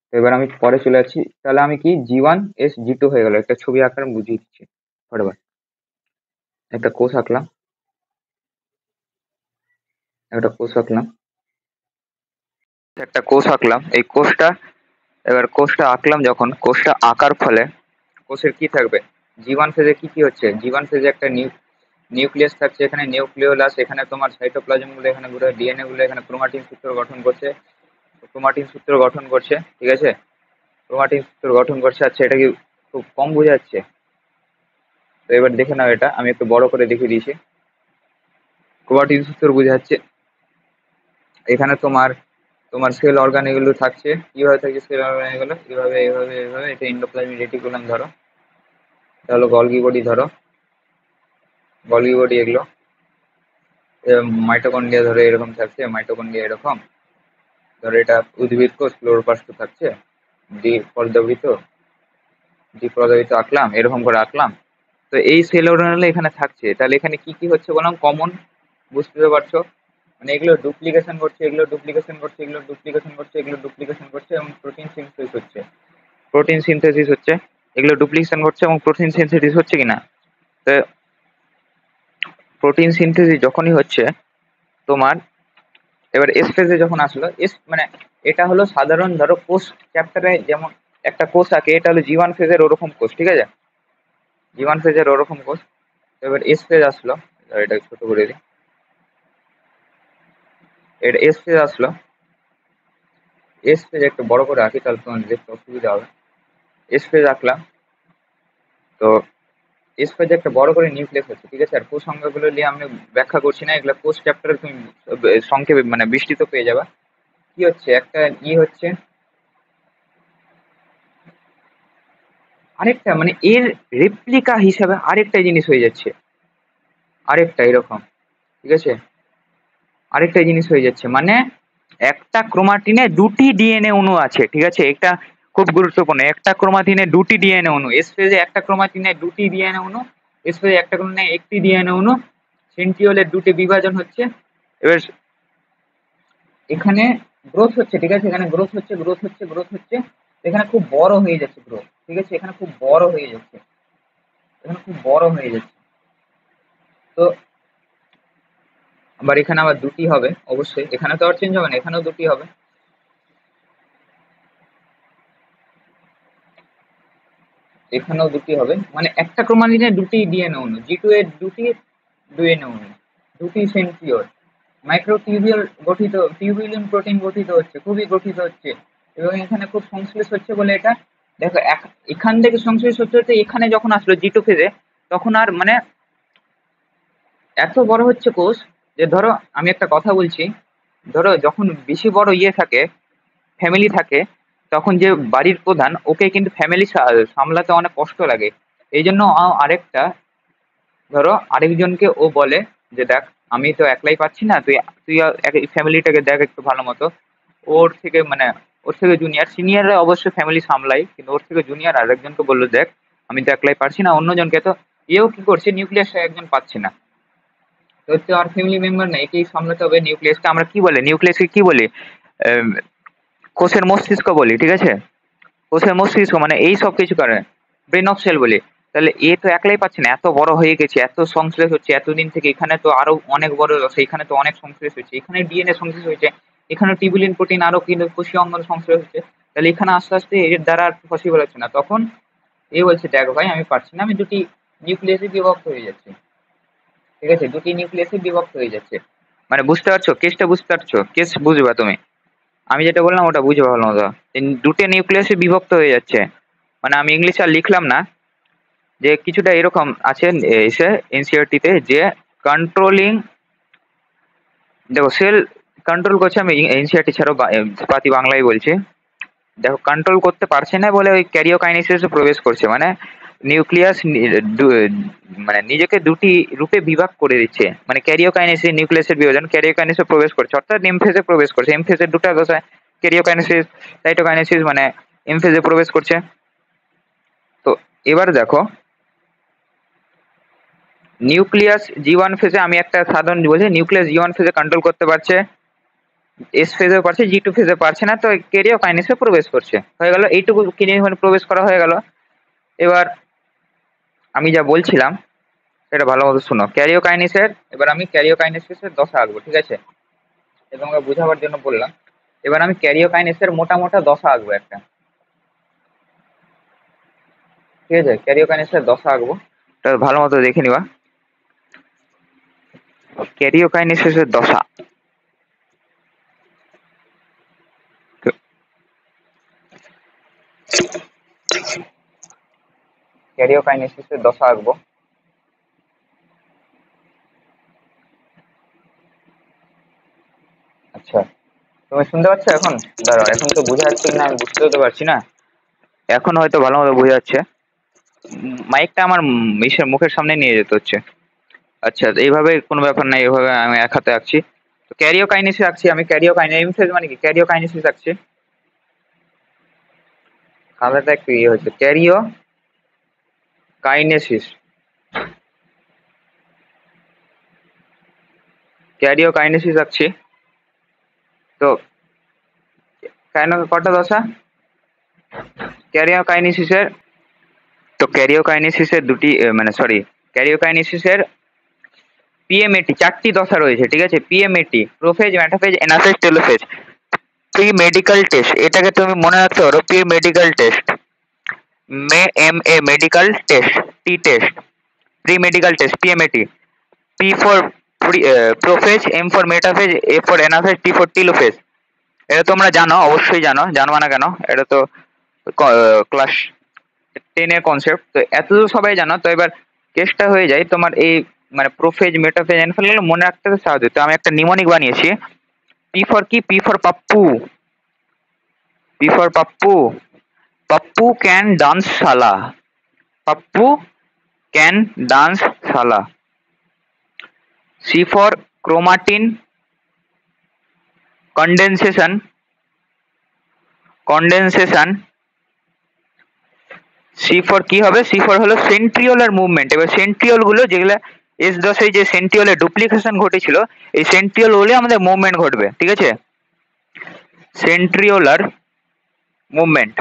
তো এবার আমি পরে চলে যাচ্ছি, তাহলে আমি কি G1S G2 হয়ে গেল, একটা ছবি আকারে আমি বুঝিয়ে দিচ্ছি ফটাফট। একটা কোষ আঁকলাম, একটা কোষ আঁকলাম, একটা কোষ আঁকলাম, এই কোষটা, এবার কোষটা আঁকলাম, যখন কোষটা আঁকার ফলে কোষের কি থাকবে? জীবন ফেজে কি কি হচ্ছে? জীবন ফেজে একটা নিউক্লিয়াস থাকছে, এখানে নিউক্লিওলাস, এখানে তোমার সাইটোপ্লাজম গুলো, এখানে ঘুরে ডিএনএ গুলো, এখানে ক্রোমাটিন সূত্র গঠন করছে, ক্রোমাটিন সূত্র গঠন করছে, ঠিক আছে? ক্রোমাটিন সূত্র গঠন করছে। আচ্ছা, এটা কি খুব কম বোঝা যাচ্ছে? তো এবার দেখে নাও, এটা আমি একটু বড় করে দেখিয়ে দিয়েছি। ক্রোমাটিন সূত্র বোঝা যাচ্ছে। এখানে তোমার তোমার সেল অর্গান এগুলো থাকছে, কিভাবে থাকছে সেল অর্গান এগুলো? এইভাবে এইভাবে এইভাবে, এটা এন্ডোপ্লাজমিক রেটিকুলাম ধরো, এটা হলো গলগি বডি ধরো, গলগি বডি এগুলো, মাইটোকন্ড্রিয়া ধরো এরকম থাকছে, মাইটোকন্ড্রিয়া এরকম ধরো, এটা উদ্ভিদ কোষ ক্লোরোপ্লাস্ট থাকছে, ডি পর্দাবৃত, ডি পর্দাবৃত আঁকলাম, এরকম করে আঁকলাম। তো এই সেল অর্গানেল এখানে থাকছে, তাহলে এখানে কি কি হচ্ছে বললাম? কমন, বুঝতে তো পারছো? মানে এগুলো ডুপ্লিকেশন করছে, এগুলো ডুপ্লিকেশন করছে, এগুলো ডুপ্লিকেশন করছে, এগুলো ডুপ্লিকেশন করছে, এবং প্রোটিন সিনথেসিস হচ্ছে, প্রোটিন সিনথেসিস হচ্ছে, এগুলো ডুপ্লিকেশন করছে এবং প্রোটিন সিনথেসিস হচ্ছে কিনা? তো প্রোটিন সিনথেসিস যখনই হচ্ছে তোমার, এবার এস ফেজে যখন আসলো, এস মানে এটা হলো সাধারণ, ধরো কোষ চ্যাপ্টারে যেমন একটা কোষ আঁকে, এটা হলো জীবন ফেজের ওরকম কোষ, ঠিক আছে? জীবন ফেজের ওরকম কোষ। তো এবার এস ফেজ আসলো, এটা ছোট করে দিই, এটা এস ফেজ আসলো, এস ফেজ একটু বড় করে আঁকি তাহলে তোমার দেখতে অসুবিধা হবে। এস ফেজ আঁকলাম, তো এস ফেজে একটা বড় করে নিউক্লিয়াস হচ্ছে, ঠিক আছে? আর কোষ সংখ্যাগুলো নিয়ে আমি ব্যাখ্যা করছি না, এগুলো কোষ চ্যাপ্টারে তুমি সংক্ষেপে মানে বিস্তৃত পেয়ে যাবে। কি হচ্ছে? একটা হচ্ছে, আরেকটা মানে এর রেপ্লিকা হিসাবে আরেকটা জিনিস হয়ে যাচ্ছে, আরেকটা এরকম, ঠিক আছে? আরেকটা জিনিস হয়ে যাচ্ছে, মানে একটা ক্রোমাটিনে দুটি ডিএনএ অণু আছে, ঠিক আছে? এটা খুব গুরুত্বপূর্ণ, একটা ক্রোমাটিনে দুটি ডিএনএ অণু, এস ফেজে একটা ক্রোমাটিনে দুটি ডিএনএ অণু, এস ফেজে একটা ক্রোমাটিনে একটি ডিএনএ অণু, সেন্ট্রিওলের দুটি বিভাজন হচ্ছে। এবার এখানে গ্রোথ হচ্ছে, ঠিক আছে? এখানে গ্রোথ হচ্ছে, গ্রোথ হচ্ছে, গ্রোথ হচ্ছে, এখানে খুব বড় হয়ে যাচ্ছে গ্রোথ, ঠিক আছে? এখানে খুব বড় হয়ে যাচ্ছে, এখানে খুব বড় হয়ে যাচ্ছে। তো আবার এখানে আবার দুটি হবে অবশ্যই, এখানে তো আর চেঞ্জ হবে না, এখানেও দুটি হবে, এখানেও দুটি হবে, মানে একটা ক্রোমাটিনে দুটি ডিএনএ অণু, G2 এর দুটি ডিএনএ অণু, দুটি সেন্ট্রিওল, মাইক্রোটিউবিউল গঠিত, টিউবিউলিন প্রোটিন গঠিত হচ্ছে, খুবই গঠিত হচ্ছে, এবং এখানে খুব সংশ্লেষ হচ্ছে বলে এটা, দেখো এখান থেকে সংশ্লেষ হচ্ছে হচ্ছে, এখানে যখন আসলো G2 ফেজে, তখন আর মানে এত বড় হচ্ছে কোষ, যে ধরো আমি একটা কথা বলছি, ধরো যখন বেশি বড় থাকে, ফ্যামিলি থাকে, তখন যে বাড়ির প্রধান, ওকে কিন্তু ফ্যামিলি সামলাতে অনেক কষ্ট লাগে। এই জন্য আরেকটা, ধরো আরেকজনকে ও বলে যে দেখ, আমি তো একলাই পাচ্ছি না, তুই তুই ফ্যামিলিটাকে দেখ একটু ভালো মতো। ওর থেকে মানে ওর থেকে জুনিয়র, সিনিয়ররা অবশ্যই ফ্যামিলি সামলাই, কিন্তু ওর থেকে জুনিয়র আরেকজনকে বললো, দেখ আমি তো একলাই পারছি না, অন্যজনকে তো, এও কি করছে, নিউক্লিয়াসটা একজন পাচ্ছে না, তো হচ্ছে আর ফ্যামিলি মেম্বার না, একেই সামলাতে হবে। নিউক্লিয়াসটা আমরা কি বলে, নিউক্লিয়াসকে কি বলি? কোষের মস্তিষ্ক বলি, ঠিক আছে? কোষের মস্তিষ্ক মানে এই সব কিছু করে। ব্রেন অফ সেল বলে। তাহলে এ তো একলাই পাচ্ছে না, এত বড় হয়ে গেছে, এত সংশ্লেষ হচ্ছে এতদিন থেকে, এখানে তো আরো অনেক বড় দশা, এখানে তো অনেক সংশ্লেষ হচ্ছে, এখানে ডিএনএ সংশ্লেষ হয়েছে, এখানে টিবুলিন প্রোটিন আরো কিন্তু কোষীয় অঙ্গন সংশ্লেষ হচ্ছে। তাহলে এখানে আস্তে আস্তে এর দ্বারা আর পসিবল হচ্ছে না। তখন এ বলছে দেখো ভাই আমি পারছি না, আমি দুটি নিউক্লিয়াসে বিভক্ত হয়ে যাচ্ছে, ঠিক আছে, দুটি নিউক্লিয়াসে বিভক্ত হয়ে যাচ্ছে। মানে বুঝতে পারছো কেসটা, বুঝতে পারছো কেস, বুঝবা তুমি, আমি যেটা বললাম ওটা বুঝবা ভালো মতো। দুটো নিউক্লিয়াসে বিভক্ত হয়ে যাচ্ছে, মানে আমি ইংলিশ আর লিখলাম না, যে কিছুটা এরকম আছে এসে এনসিআরটি তে, যে কন্ট্রোলিং, দেখো সেল কন্ট্রোল করছে, আমি এনসিআরটি ছাড়াও পাতি বাংলায় বলছি। দেখো কন্ট্রোল করতে পারছে না বলে ওই ক্যারিওকাইনেসিসে প্রবেশ করছে, মানে নিউক্লিয়াস মানে নিজেকে দুটি রূপে বিভাগ করে দিচ্ছে, মানে ক্যারিওকাইনেসিস নিউক্লিয়াসের বিভাজন, ক্যারিওকাইনেসিসে প্রবেশ করছে অর্থাৎ এম ফেজে প্রবেশ করছে। এম ফেজের দুটো দশায় ক্যারিওকাইনেসিস সাইটোকাইনেসিস, মানে এম ফেজে প্রবেশ করছে। তো এবার দেখো নিউক্লিয়াস জি1 ফেজে, আমি একটা সাধারণ বলছি, নিউক্লিয়াস জি1 ফেজে কন্ট্রোল করতে পারছে, এস ফেজে পারছে, জি2 ফেজে পারছে না, তো ক্যারিওকাইনেসে প্রবেশ করছে, হয়ে গেল এইটুকু প্রবেশ করা হয়ে গেল। এবার আমি যা বলছিলাম সেটা ভালো মতো শুনো, ক্যারিওকাইনেসের, এবার আমি ক্যারিওকাইনেসিসের দশা আঁকবো, ঠিক আছে, এবং বোঝাবার জন্য বললাম। এবার আমি ক্যারিওকাইনেসের মোটা মোটা দশা আঁকবো একটা, ঠিক আছে, ক্যারিওকাইনেসের দশা আঁকবো, তা ভালো মতো দেখে নিবা। ক্যারিওকাইনেসিসের দশা, ক্যারিওকাইনেসিসের দশা আঁকবো। আচ্ছা, তুমি শুনতে পাচ্ছ এখন? দাঁড়াও, এখন তো বোঝা যাচ্ছে কিনা আমি বুঝতে তো পারছি না। এখন হয়তো ভালো মতো বোঝা যাচ্ছে। মাইকটা আমার মিশের মুখের সামনে নিয়ে যেতে হচ্ছে। আচ্ছা, এইভাবে কোনো ব্যাপার নাই, এইভাবে আমি এক হাতে আঁকছি। তো ক্যারিওকাইনেসিস আঁকছি আমি, ক্যারিওকাইনেসিস মানে কি, ক্যারিওকাইনেসিস আঁকছি, কালারটা একটু ইয়ে হয়েছে, ক্যারিওকাইনেসিস, ক্যারিওকাইনেসিস আঁকছি। তো কেন, কটা দশা ক্যারিওকাইনেসিসের, তো ক্যারিওকাইনেসিসের দুটি মানে সরি, ক্যারিওকাইনেসিসের পিএমএটি চারটি দশা রয়েছে, ঠিক আছে, PMAT prophase, metaphase, anaphase, telophase. Pre medical test, এটাকে তুমি মনে রাখতে পারো, pre medical test, M A medical test, T test, pre medical test, PMAT. P for prophase, M for metaphase, A for anaphase, T for telophase. এটা তোমরা জানো, অবশ্যই জানো, জানবা না কেন, এটা তো ক্লাস 10 এর কনসেপ্ট, তো এত সবাই জানো। তো এবার কেসটা হয়ে যায় তোমার এই, মানে প্রোফেজ, মেটাফেজ, এনফেজ মনে রাখতে সাহায্য। তো আমি একটা নিমোনিক বানিয়েছি, পি ফর কি, P for Pappu, P for Pappu, Pappu can dance শালা, পাপ্পু ক্যান ডান্স শালা। C for chromatin condensation, condensation. C for কি হবে, সি ফর হলো সেন্ট্রিওলার মুভমেন্ট। এবার সেন্ট্রিওল গুলো যেগুলো এস দশায় যে সেন্ট্রিওলের ডুপ্লিকেশন ঘটেছিল, এই সেন্ট্রিওল হলে আমাদের মুভমেন্ট ঘটবে, ঠিক আছে, সেন্ট্রিওলার মুভমেন্ট,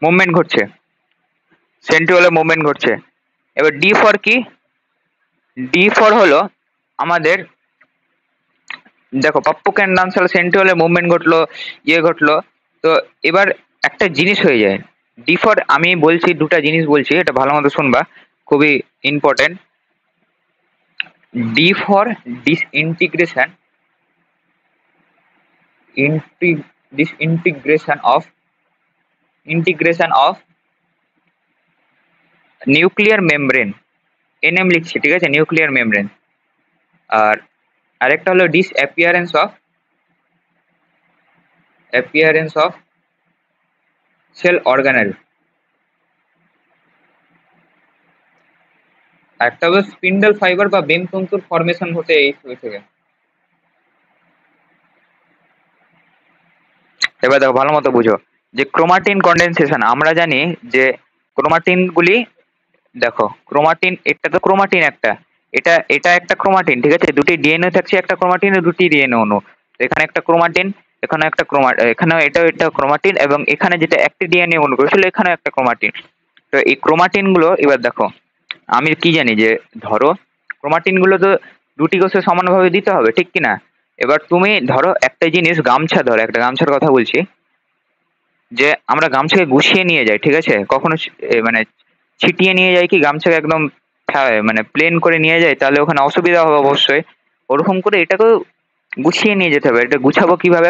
মুভমেন্ট ঘটছে, সেন্ট্রিওলার মুভমেন্ট ঘটছে। এবার ডি ফর কি, ডি ফর হলো আমাদের, দেখো পাপ্পু ক্যান ডান্স হলো সেন্ট্রিওলের মুভমেন্ট ঘটলো, ইয়ে ঘটলো। তো এবার একটা জিনিস হয়ে যায়, ডি ফর, আমি বলছি দুটা জিনিস বলছি, এটা ভালো মতো শুনবা, খুবই important. D for disintegration, disintegration of, integration of nuclear membrane, NM লিখছি, ঠিক আছে, নিউক্লিয়ার মেমব্রেন। আর আরেকটা হলো disappearance of, appearance of cell organelle. একটা হলো স্পিন্ডল ফাইবার বা বেম তন্তুর ফর্মেশন ঘটে এই থেকে। এবার দেখো ভালো মতো বুঝো, যে ক্রোমাটিন কন্ডেনসেশন, আমরা জানি যে ক্রোমাটিন গুলি, দেখো ক্রোমাটিন, এটা তো ক্রোমাটিন একটা, এটা এটা একটা ক্রোমাটিন, ঠিক আছে, দুটি ডিএনএ থাকছে, একটা ক্রোমাটিন দুটি ডিএনএ অণু। তো এখানে একটা ক্রোমাটিন, এখানে একটা এখানে এটা ক্রোমাটিন, এবং এখানে যেটা একটি ডিএনএ বহন করেছিল এখানেও একটা ক্রোমাটিন। তো এই ক্রোমাটিন গুলো এবার দেখো, আমি কি জানি যে ধরো ক্রোমাটিন গুলো তো দুটি কোষে সমানভাবে দিতে হবে, ঠিক কি না? এবার তুমি ধরো একটা জিনিস, গামছা, ধরো একটা গামছার কথা বলছি, যে আমরা গামছাকে গুছিয়ে নিয়ে যাই, ঠিক আছে, কখনো মানে ছিটিয়ে নিয়ে যাই কি গামছাকে একদম মানে প্লেন করে নিয়ে যাই, তাহলে ওখানে অসুবিধা হবে অবশ্যই। ওরকম করে এটাকেও গুছিয়ে নিয়ে যেতে হবে। এটা গুছাবো কিভাবে?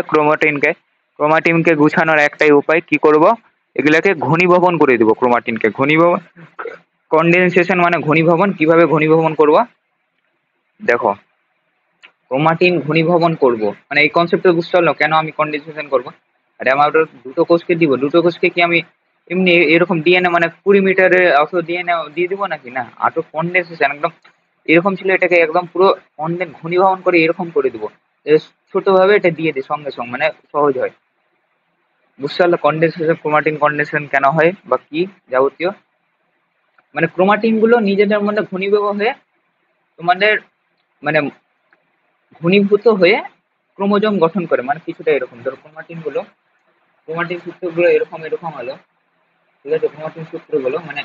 ক্রোমাটিনকে গুছানোর একটাই উপায়, কি করব, এগুলাকে ঘনীভবন করে দিব। ক্রোমাটিনকে ঘনীভবন, কনডেনসেশন মানে ঘনীভবন। কিভাবে ঘনীভবন করব দেখো, ক্রোমাটিন ঘনীভবন করব মানে এই কনসেপ্টটা বুঝতে পারলো কেন আমি কনডেনসেশন করব। আরে আমার ওটা দুটো কোষকে দিব, দুটো কোষকে কি আমি এমনি এরকম ডিএনএ মানে 20 মিটারের অত ডিএনএ দিয়ে দিব নাকি? না, আটো কনডেনসেশন একদম এরকম ছিল, এটাকে একদম পুরো ঘনীভবন করে এরকম করে দিব, ছোট ভাবে এটা দিয়ে দিই সঙ্গে সঙ্গে, মানে সহজ হয়। বুঝতে পারলো কনডেনসেশন, ক্রোমাটিন কনডেনসেশন কেন হয় বা কি যাবতীয়, মানে ক্রোমাটিন গুলো নিজেদের মধ্যে ঘনীভূত হয়ে তোমাদের মানে ঘনীভূত হয়ে ক্রোমোজোম গঠন করে, মানে কিছুটা এরকম। ধরো ক্রোমাটিন সূত্রগুলো এরকম এরকম হলো, ঠিক আছে, ক্রোমাটিন সূত্রগুলো মানে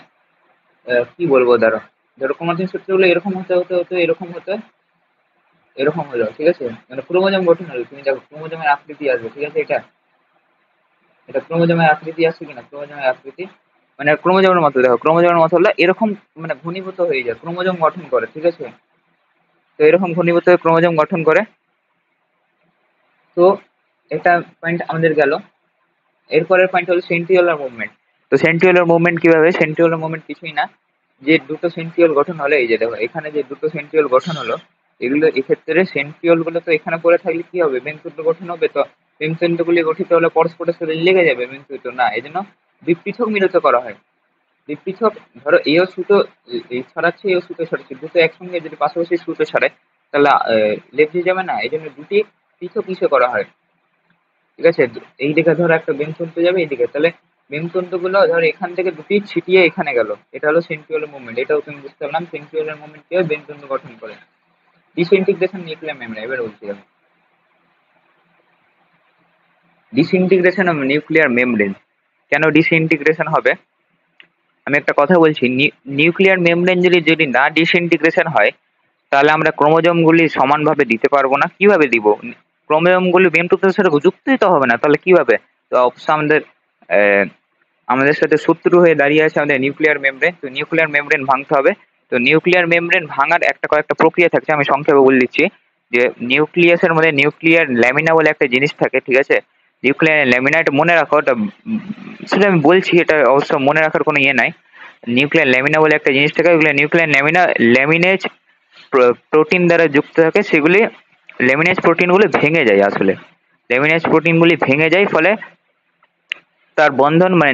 কি বলবো, ধরো ধরো ক্রোমাটিন সূত্রগুলো এরকম হতে হতে হতে এরকম হতে এরকম হলো, ঠিক আছে, মানে ক্রোমোজোম গঠন হলো। তুমি দেখো ক্রোমোজোমের আকৃতি আসবে, ঠিক আছে, এটা এটা ক্রোমোজোমের আকৃতি আসছে কিনা, ক্রোমোজোমের আকৃতি মানে ক্রোমোজোমের মতো, দেখো ক্রোমোজোমের মতো হলে এরকম মানে ঘনীভূত হয়ে যায়, ক্রোমোজোম গঠন করে, ঠিক আছে। তো এরকম ঘনীভূত হয়ে ক্রোমোজোম গঠন করে। তো একটা পয়েন্ট আমাদের গেল। এরপরের পয়েন্ট হলো সেন্ট্রিওলার মুভমেন্ট। তো সেন্ট্রিওলার মুভমেন্ট কিভাবে? সেন্ট্রিওলার মুভমেন্ট কিছুই না, যে দুটো সেন্ট্রিওল গঠন হলে, এই যে দেখো এখানে যে দুটো সেন্ট্রিওল গঠন হলো, এগুলো এক্ষেত্রে সেন্ট্রিওল গুলো তো এখানে পড়ে থাকলে কি হবে, বেঞ্চুদ্র গঠন হবে। তো বেঞ্চুদ্রগুলি গঠিত হলে পরস্পরের সাথে লেগে যাবে, বেঞ্চুদ্র না, এই জন্য পৃথক মিলিত করা হয়। পৃথক, ধরো এও সুতো এই ছড়াচ্ছে, এও সুতো ছড়াচ্ছে, দুটো একসঙ্গে যদি পাশাপাশি সুতো ছড়ায় তাহলে লেপটে যাবে না, এই জন্য দুটি পৃথক ইসে করা হয়, ঠিক আছে। এই দিকে ধরো একটা বেমতন্তু যাবে এইদিকে, তাহলে বেমতন্তু গুলো ধরো এখান থেকে দুটি ছিটিয়ে এখানে গেল, এটা হলো সেন্ট্রিওলার মুভমেন্ট। এটাও তুমি বুঝতে পারলাম সেন্ট্রিওলার মুভমেন্ট কি হয়, বেমতন্তু গঠন করে। ডিসইন্টিগ্রেশন নিউক্লিয়ার মেমব্রেন, এবার বলছি আমি ডিসইন্টিগ্রেশন অফ নিউক্লিয়ার মেমব্রেন। কেন ডিসইন্টিগ্রেশন হবে? আমি একটা কথা বলছি, নিউক্লিয়ার মেমব্রেন যদি যদি না ডিসইন্টিগ্রেশন হয়, তাহলে আমরা ক্রোমোজোম গুলি সমানভাবে দিতে পারবো না। কিভাবে দিব? ক্রোমোজোম গুলি বেমতন্তুর সাথে যুক্তই তো হবে না, তাহলে কিভাবে? তো অবশ্য আমাদের সাথে শত্রু হয়ে দাঁড়িয়ে আছে আমাদের নিউক্লিয়ার মেমব্রেন। তো নিউক্লিয়ার মেমব্রেন ভাঙতে হবে। তো নিউক্লিয়ার মেমব্রেন ভাঙার একটা কয়েকটা প্রক্রিয়া থাকছে, আমি সংক্ষেপে বলে দিচ্ছি। যে নিউক্লিয়াসের মধ্যে নিউক্লিয়ার ল্যামিনা বলে একটা জিনিস থাকে, ঠিক আছে। নিউক্লিয়ার ল্যামিনা, এটা মনে রাখো, ওটা সেটা আমি বলছি, এটা অবশ্য মনে রাখার কোনো ইয়ে নাই। নিউক্লিয়ার ল্যামিনা বলে একটা জিনিস থাকে, ওগুলো নিউক্লিয়ার ল্যামিনেজ প্রোটিন দ্বারা যুক্ত থাকে। সেগুলি ল্যামিনেজ প্রোটিনগুলি ভেঙে যায়, আসলে ল্যামিনেজ প্রোটিনগুলি ভেঙে যায়, ফলে তার বন্ধন মানে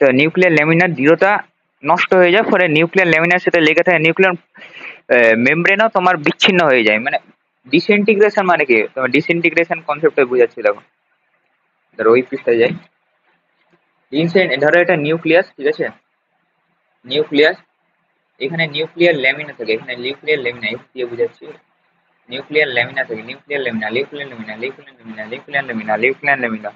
নিউক্লিয়ার ল্যামিনার দৃঢ়তা নষ্ট হয়ে যায়, ফলে নিউক্লিয়ার ল্যামিনার সাথে লেগে থাকে নিউক্লিয়ার মেমব্রেনও তোমার বিচ্ছিন্ন হয়ে যায়। মানে ডিসইন্টিগ্রেশন মানে কি, তোমার ডিসইন্টিগ্রেশন কনসেপ্টটা বুঝাচ্ছি, দেখো ধরো ওই পৃষ্ঠায় যাই। ধরো এটা নিউক্লিয়াস, ঠিক আছে, নিউক্লিয়াস, এখানে নিউক্লিয়ার ল্যামিনা থাকে, এখানে নিউক্লিয়ার ল্যামিনা দিয়ে বুঝাচ্ছি। নিউক্লিয়ার ল্যামিনা থেকে nuclear lamina, nuclear lamina, nuclear lamina, nuclear lamina, nuclear lamina,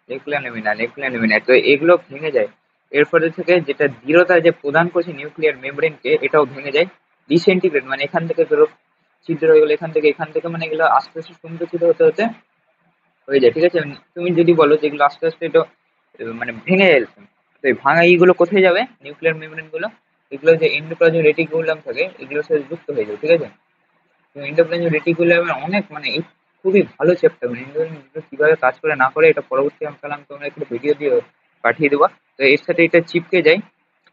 nuclear lamina, nuclear lamina. তো এগুলো ভেঙে যায়। এরপরে থেকে যেটা দৃঢ়তা যে প্রদান করছে নিউক্লিয়ার মেমব্রেনকে, এটাও ভেঙে যায়। ডিসেন্টিগ্রেট মানে এখান থেকে ধরো ছিদ্র হয়ে গেলো, এখান থেকে মানে এগুলো আস্তে আস্তে সংকুচিত হতে হতে হয়ে যায়, ঠিক আছে। তুমি যদি বলো যেগুলো আস্তে আস্তে এটা মানে ভেঙে যাচ্ছে, তো এই ভাঙা ইগুলো কোথায় যাবে, নিউক্লিয়ার মেমব্রেন গুলো, এগুলো যে এন্ডোপ্লাজমিক রেটিকুলাম থাকে এগুলোর সাথে যুক্ত হয়ে যাবে, ঠিক আছে। এন্ডোপ্লাজমিক রেটিকুলামের অনেক মানে এই খুবই ভালো চ্যাপ্টার, মানে এন্ডোপ্লাজমিক কিভাবে কাজ করে না করে এটা পরবর্তী কালে আমি তোমরা একটু ভিডিও দিয়ে পাঠিয়ে দেবো। তো এর সাথে এটা চিপকে যায়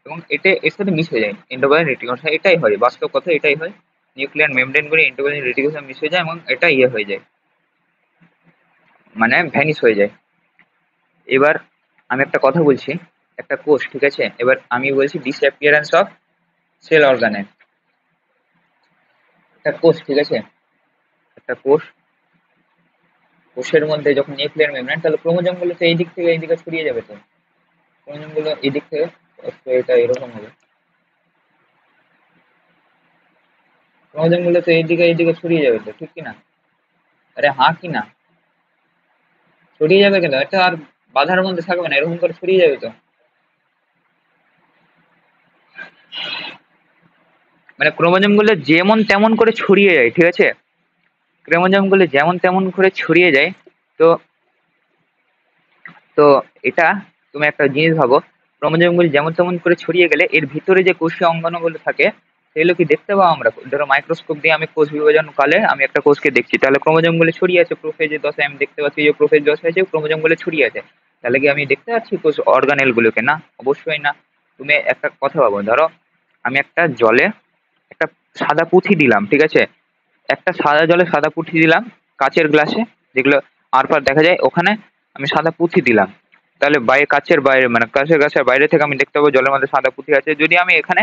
এবং এটা এর সাথে মিশে যায় এন্ডোপ্লাজমিক রেটিকুলাম, এটাই হয় বাস্তব কথা, এটাই হয়। নিউক্লিয়ার মেমব্রেন গুলি এন্ডোপ্লাজমিক রেটিকুলাম মিশে যায় এবং এটা ইয়ে হয়ে যায়, মানে ভ্যানিশ হয়ে যায়। এবার আমি একটা কথা বলছি, একটা কোষ, ঠিক আছে, এবার আমি বলছি ডিসঅ্যাপিয়ারেন্স অফ সেল অর্গানে। একটা কোষ, ঠিক আছে, একটা কোষের মধ্যে যখন নিউক্লিয়ার মেমব্রেন, তাহলে ক্রোমোজোম গুলো তো এই দিক থেকে এই দিকে ছড়িয়ে যাবে। তো ক্রোমোজোম গুলো এই দিক থেকে, তো এটা এরকম হবে, ক্রোমোজোম গুলো তো এইদিকে ছড়িয়ে যাবে, তো ঠিক কি না? আরে হ্যাঁ কি না, ছড়িয়ে যাবে কেন, এটা আর বাধার মধ্যে থাকবে না, এরকম করে ছড়িয়ে যাবে তো। মানে ক্রোমোজোম গুলো যেমন তেমন করে ছড়িয়ে যায়, ঠিক আছে, ক্রোমোজোম গুলো যেমন তেমন করে ছড়িয়ে যায়। তো তো এটা, তুমি একটা জিনিস ভাবো, ক্রোমোজোম গুলো যেমন তেমন করে ছড়িয়ে গেলে এর ভিতরে যে কোষীয় অঙ্গাণুগুলো থাকে সেগুলো কি দেখতে পাবো আমরা? ধরো মাইক্রোস্কোপ দিয়ে আমি কোষ বিভাজন কালে আমি একটা কোষকে দেখছি, তাহলে ক্রোমোজোম গুলো ছড়িয়ে আছে প্রোফেজের দশায়, আমি দেখতে পাচ্ছি যে প্রোফেজ দশায় আছে ক্রোমোজোম গুলো ছড়িয়ে আছে, তাহলে কি আমি দেখতে পাচ্ছি কোষ অর্গানেল গুলোকে? না, অবশ্যই না। তুমি একটা কথা ভাবো, ধরো আমি একটা জলে একটা সাদা পুঁথি দিলাম, ঠিক আছে, একটা সাদা জলে সাদা পুঁথি দিলাম কাচের গ্লাসে, যেগুলো আর পার দেখা যায়, ওখানে আমি সাদা পুঁথি দিলাম, তাহলে বাইরে কাচের বাইরে মানে কাচের গ্লাসের বাইরে থেকে আমি দেখতে পাবো জলের মধ্যে সাদা পুঁথি আছে। যদি আমি এখানে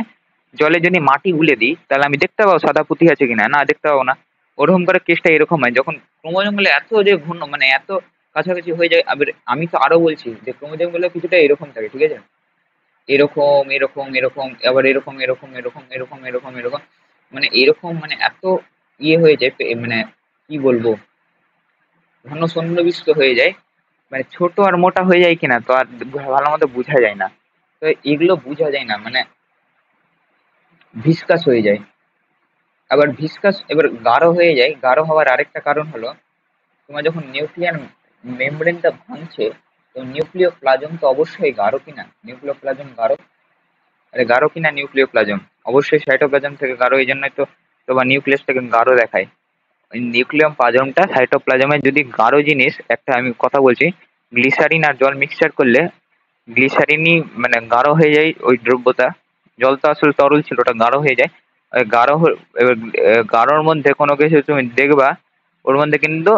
জলে যদি মাটি গুলে দিই তাহলে আমি দেখতে পাবো সাদা পুঁথি আছে কিনা? না, দেখতে পাবো না। ওরকম করে কেসটা এরকম হয় যখন ক্রোমোজোম গুলো এত যে ঘন মানে এত কাছাকাছি হয়ে যায়। আবার আমি তো আরো বলছি যে ক্রোমোজোম গুলো কিছুটা এরকম থাকে, ঠিক আছে, এরকম এরকম এরকম, আবার এরকম এরকম এরকম এরকম এরকম এরকম, মানে এরকম মানে এত ইয়ে হয়ে যায় মানে কি বলবো, ঘন সন্নিবিষ্ট হয়ে যায়, মানে ছোট আর মোটা হয়ে যায় কিনা তো আর ভালো মতো বোঝা যায় না। তো এগুলো বোঝা যায় না, মানে ভিসকাস হয়ে যায়। আবার ভিসকাস এবার গাঢ় হয়ে যায়, গাঢ় হওয়ার আরেকটা কারণ হলো তোমার যখন নিউক্লিয়ার মেমব্রেনটা ভাঙছে, তো নিউক্লিয় প্লাজম তো অবশ্যই গাঢ় কিনা, নিউক্লিয় প্লাজম গাঢ়, আরে গাঢ় কিনা নিউক্লিয় প্লাজম? অবশ্যই সাইটোপ্লাজম থেকে গাঢ়, এই জন্যই তো তোমার নিউক্লিয়াসটাকে গাঢ় দেখায়। ওই নিউক্লিয়াম প্লাজমটা সাইটোপ্লাজমের যদি গাঢ় জিনিস একটা আমি কথা বলছি, গ্লিসারিন আর জল মিক্সচার করলে গ্লিসারিনই মানে গাঢ় হয়ে যায় ওই দ্রব্যটা, জল তো আসলে তরল ছিল, ওটা গাঢ় হয়ে যায়। ওই এবার গাঢ়র মধ্যে কোনো কিছু তুমি দেখবা ওর মধ্যে কিন্তু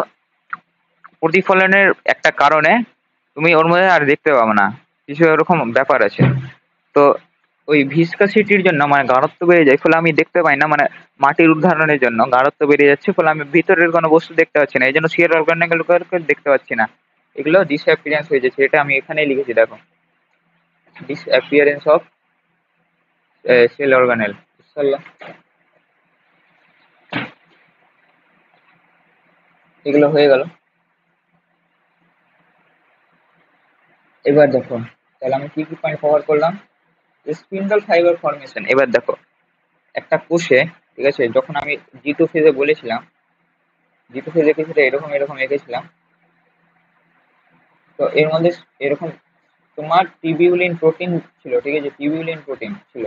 প্রতিফলনের একটা কারণে তুমি ওর মধ্যে আর দেখতে পাবে না, কিছু এরকম ব্যাপার আছে। তো ওই ভিসকাসিটির জন্য মানে গাঢ়ত্ব বেড়ে যায়, ফলে আমি দেখতে পাই না, মানে মাটির উদাহরণের জন্য গাঢ়ত্ব বেড়ে যাচ্ছে, ফলে আমি ভিতরের কোনো বস্তু দেখতে পাচ্ছি না, এই জন্য সিয়ার অর্গানগুলোকে দেখতে পাচ্ছি না। এগুলো ডিসঅ্যাপিয়ারেন্স হয়ে যাচ্ছে, এটা আমি এখানেই লিখেছি দেখো, ডিসঅ্যাপিয়ারেন্স অফ সেল অর্গানেল। এগুলো হয়ে গেল। এবার দেখো, তাহলে আমি কি কি পয়েন্ট কভার করলাম? Spindle fibre formation. এবার দেখো একটা কোষে, ঠিক আছে, যখন আমি জি2 ফেজে বলেছিলাম, জি2 ফেজে কিছুটা এরকম এরকম এঁকেছিলাম, তো এর মধ্যে এরকম তোমার টিবিউলিন প্রোটিন ছিল, ঠিক আছে, টিবিউলিন প্রোটিন ছিল।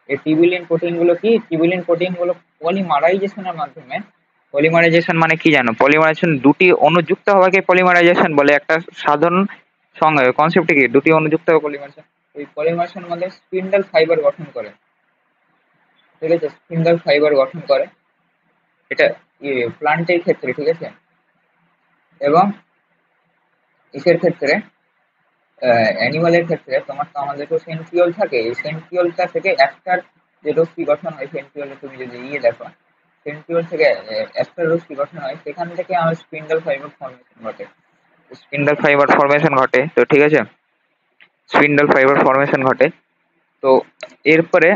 এই টিবিউলিন প্রোটিন গুলো কি, টিবিউলিন প্রোটিন গুলো পলিমারাইজেশনের মাধ্যমে, পলিমারাইজেশন মানে কি জানো? পলিমারাইজেশন দুটি অণু যুক্ত হওয়াকে পলিমারাইজেশন বলে। একটা সাধারণ কনসেপ্ট কি, দুটি অণু যুক্ত হবে পলিমারাইজেশন। এই পলিমারাইজেশন মধ্যে স্পিন্ডল ফাইবার গঠন করে, ঠিক আছে, স্পিন্ডল ফাইবার গঠন করে, এটা প্লান্টের ক্ষেত্রে, ঠিক আছে, এবং ইসের ক্ষেত্রে অ্যানিমালের ক্ষেত্রে তোমার তো আমাদের তো সেন্ট্রিওল থাকে, এই সেন্ট্রিওলটা থেকে অ্যাস্টার যে রশ্মি গঠন হয়, সেন্ট্রিওলে তুমি যদি দেখো, সেন্ট্রিওল থেকে অ্যাস্টার রশ্মি গঠন হয়, সেখান থেকে আমার স্পিন্ডল ফাইবার ফর্মেশন ঘটে। স্পিন্ডল ফাইবার ফর্মেশন ঘটে, তো ঠিক আছে, স্পিন্ডল ফাইবার ফর্মেশন ঘটে। তো এরপরে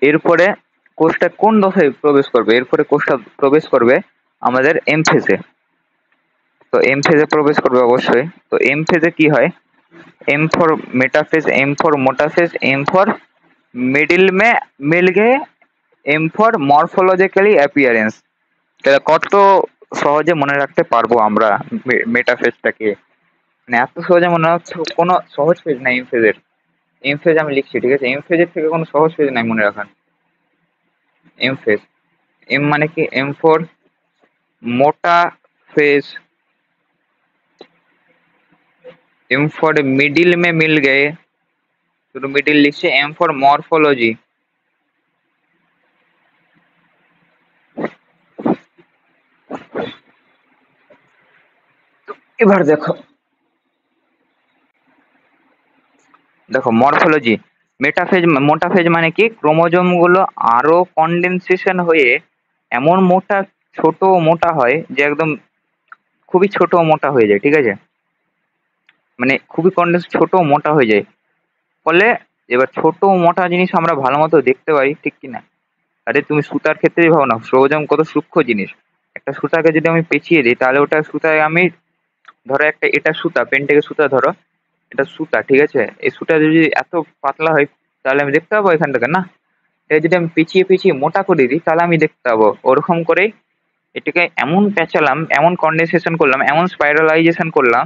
এরপরে কোষটা কোন দশায় প্রবেশ করবে? এরপরে কোষটা প্রবেশ করবে আমাদের এম ফেজে। তো এম ফেজে প্রবেশ করবে অবশ্যই। তো এম ফেজে কি হয়? M for metaphase, M for metaphase, M for middle में मिल गए, এম ফর মরফোলজিক্যালি অ্যাপিয়ারেন্স। তাহলে কত সহজে মনে রাখতে পারবো আমরা মেটাফেজটাকে, মানে এত সহজে মনে হচ্ছে কোনো সহজ পেজ নাই এম ফেজের। এম ফেজ আমি লিখছি, ঠিক আছে, এম ফেজের থেকে কোনো সহজ পেজ নাই মনে রাখার। এম ফেজ, এম মানে কি, এম ফর মোটা फेज, एम फॉर मिडिल में मिल गए, শুধু মিডিল লিখছে। এম ফর মরফোলজি, এবার দেখো, দেখো মরফোলজি, মেটাফেজ মোটাফেজ মানে কি, ক্রোমোজোম গুলো আরো কন্ডেনসেশন হয়ে এমন মোটা, ছোট মোটা হয় যে একদম খুবই ছোট মোটা হয়ে যায়, ঠিক আছে, মানে খুবই কন্ডেন্স ছোট মোটা হয়ে যায়। ফলে এবার ছোট মোটা জিনিস আমরা ভালো মতো দেখতে পাই, ঠিক কি না? আরে তুমি সুতার ক্ষেত্রেই ভাবো না, ক্রোমোজোম কত সূক্ষ্ম জিনিস, একটা সুতাকে যদি আমি পেঁচিয়ে দিই তাহলে ওটা সুতায় আমি ধরো একটা এটা সুতা পেন থেকে সুতা ধরো এটা সুতা ঠিক আছে এই সুতা যদি এত পাতলা হয় তাহলে আমি দেখতে পাবো এখান থেকে না এটা যদি আমি পেঁচিয়ে পেঁচিয়ে মোটা করে দিই তাহলে আমি দেখতে পাবো ওরকম করেই এটাকে এমন পেঁচালাম এমন কন্ডেনসেশন করলাম এমন স্পাইরালাইজেশন করলাম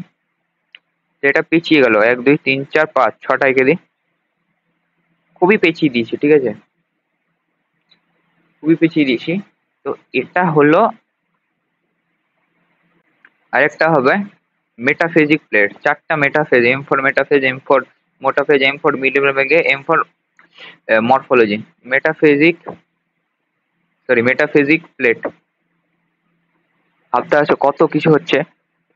যে এটা পেঁচিয়ে গেল 1 2 3 4 5 6টা এঁকে দিই খুবই পেঁচিয়ে দিয়েছি ঠিক আছে খুবই পেঁচিয়ে দিয়েছি তো এটা হলো আরেকটা হবে মেটাফেজিক প্লেট 4টা metaphase M4 metaphase M4 মোটাফেজ M4 middle ভেঙে M4 মরফোলজি মেটাফেজিক মেটাফেজিক প্লেট ভাবতে পারছো কত কিছু হচ্ছে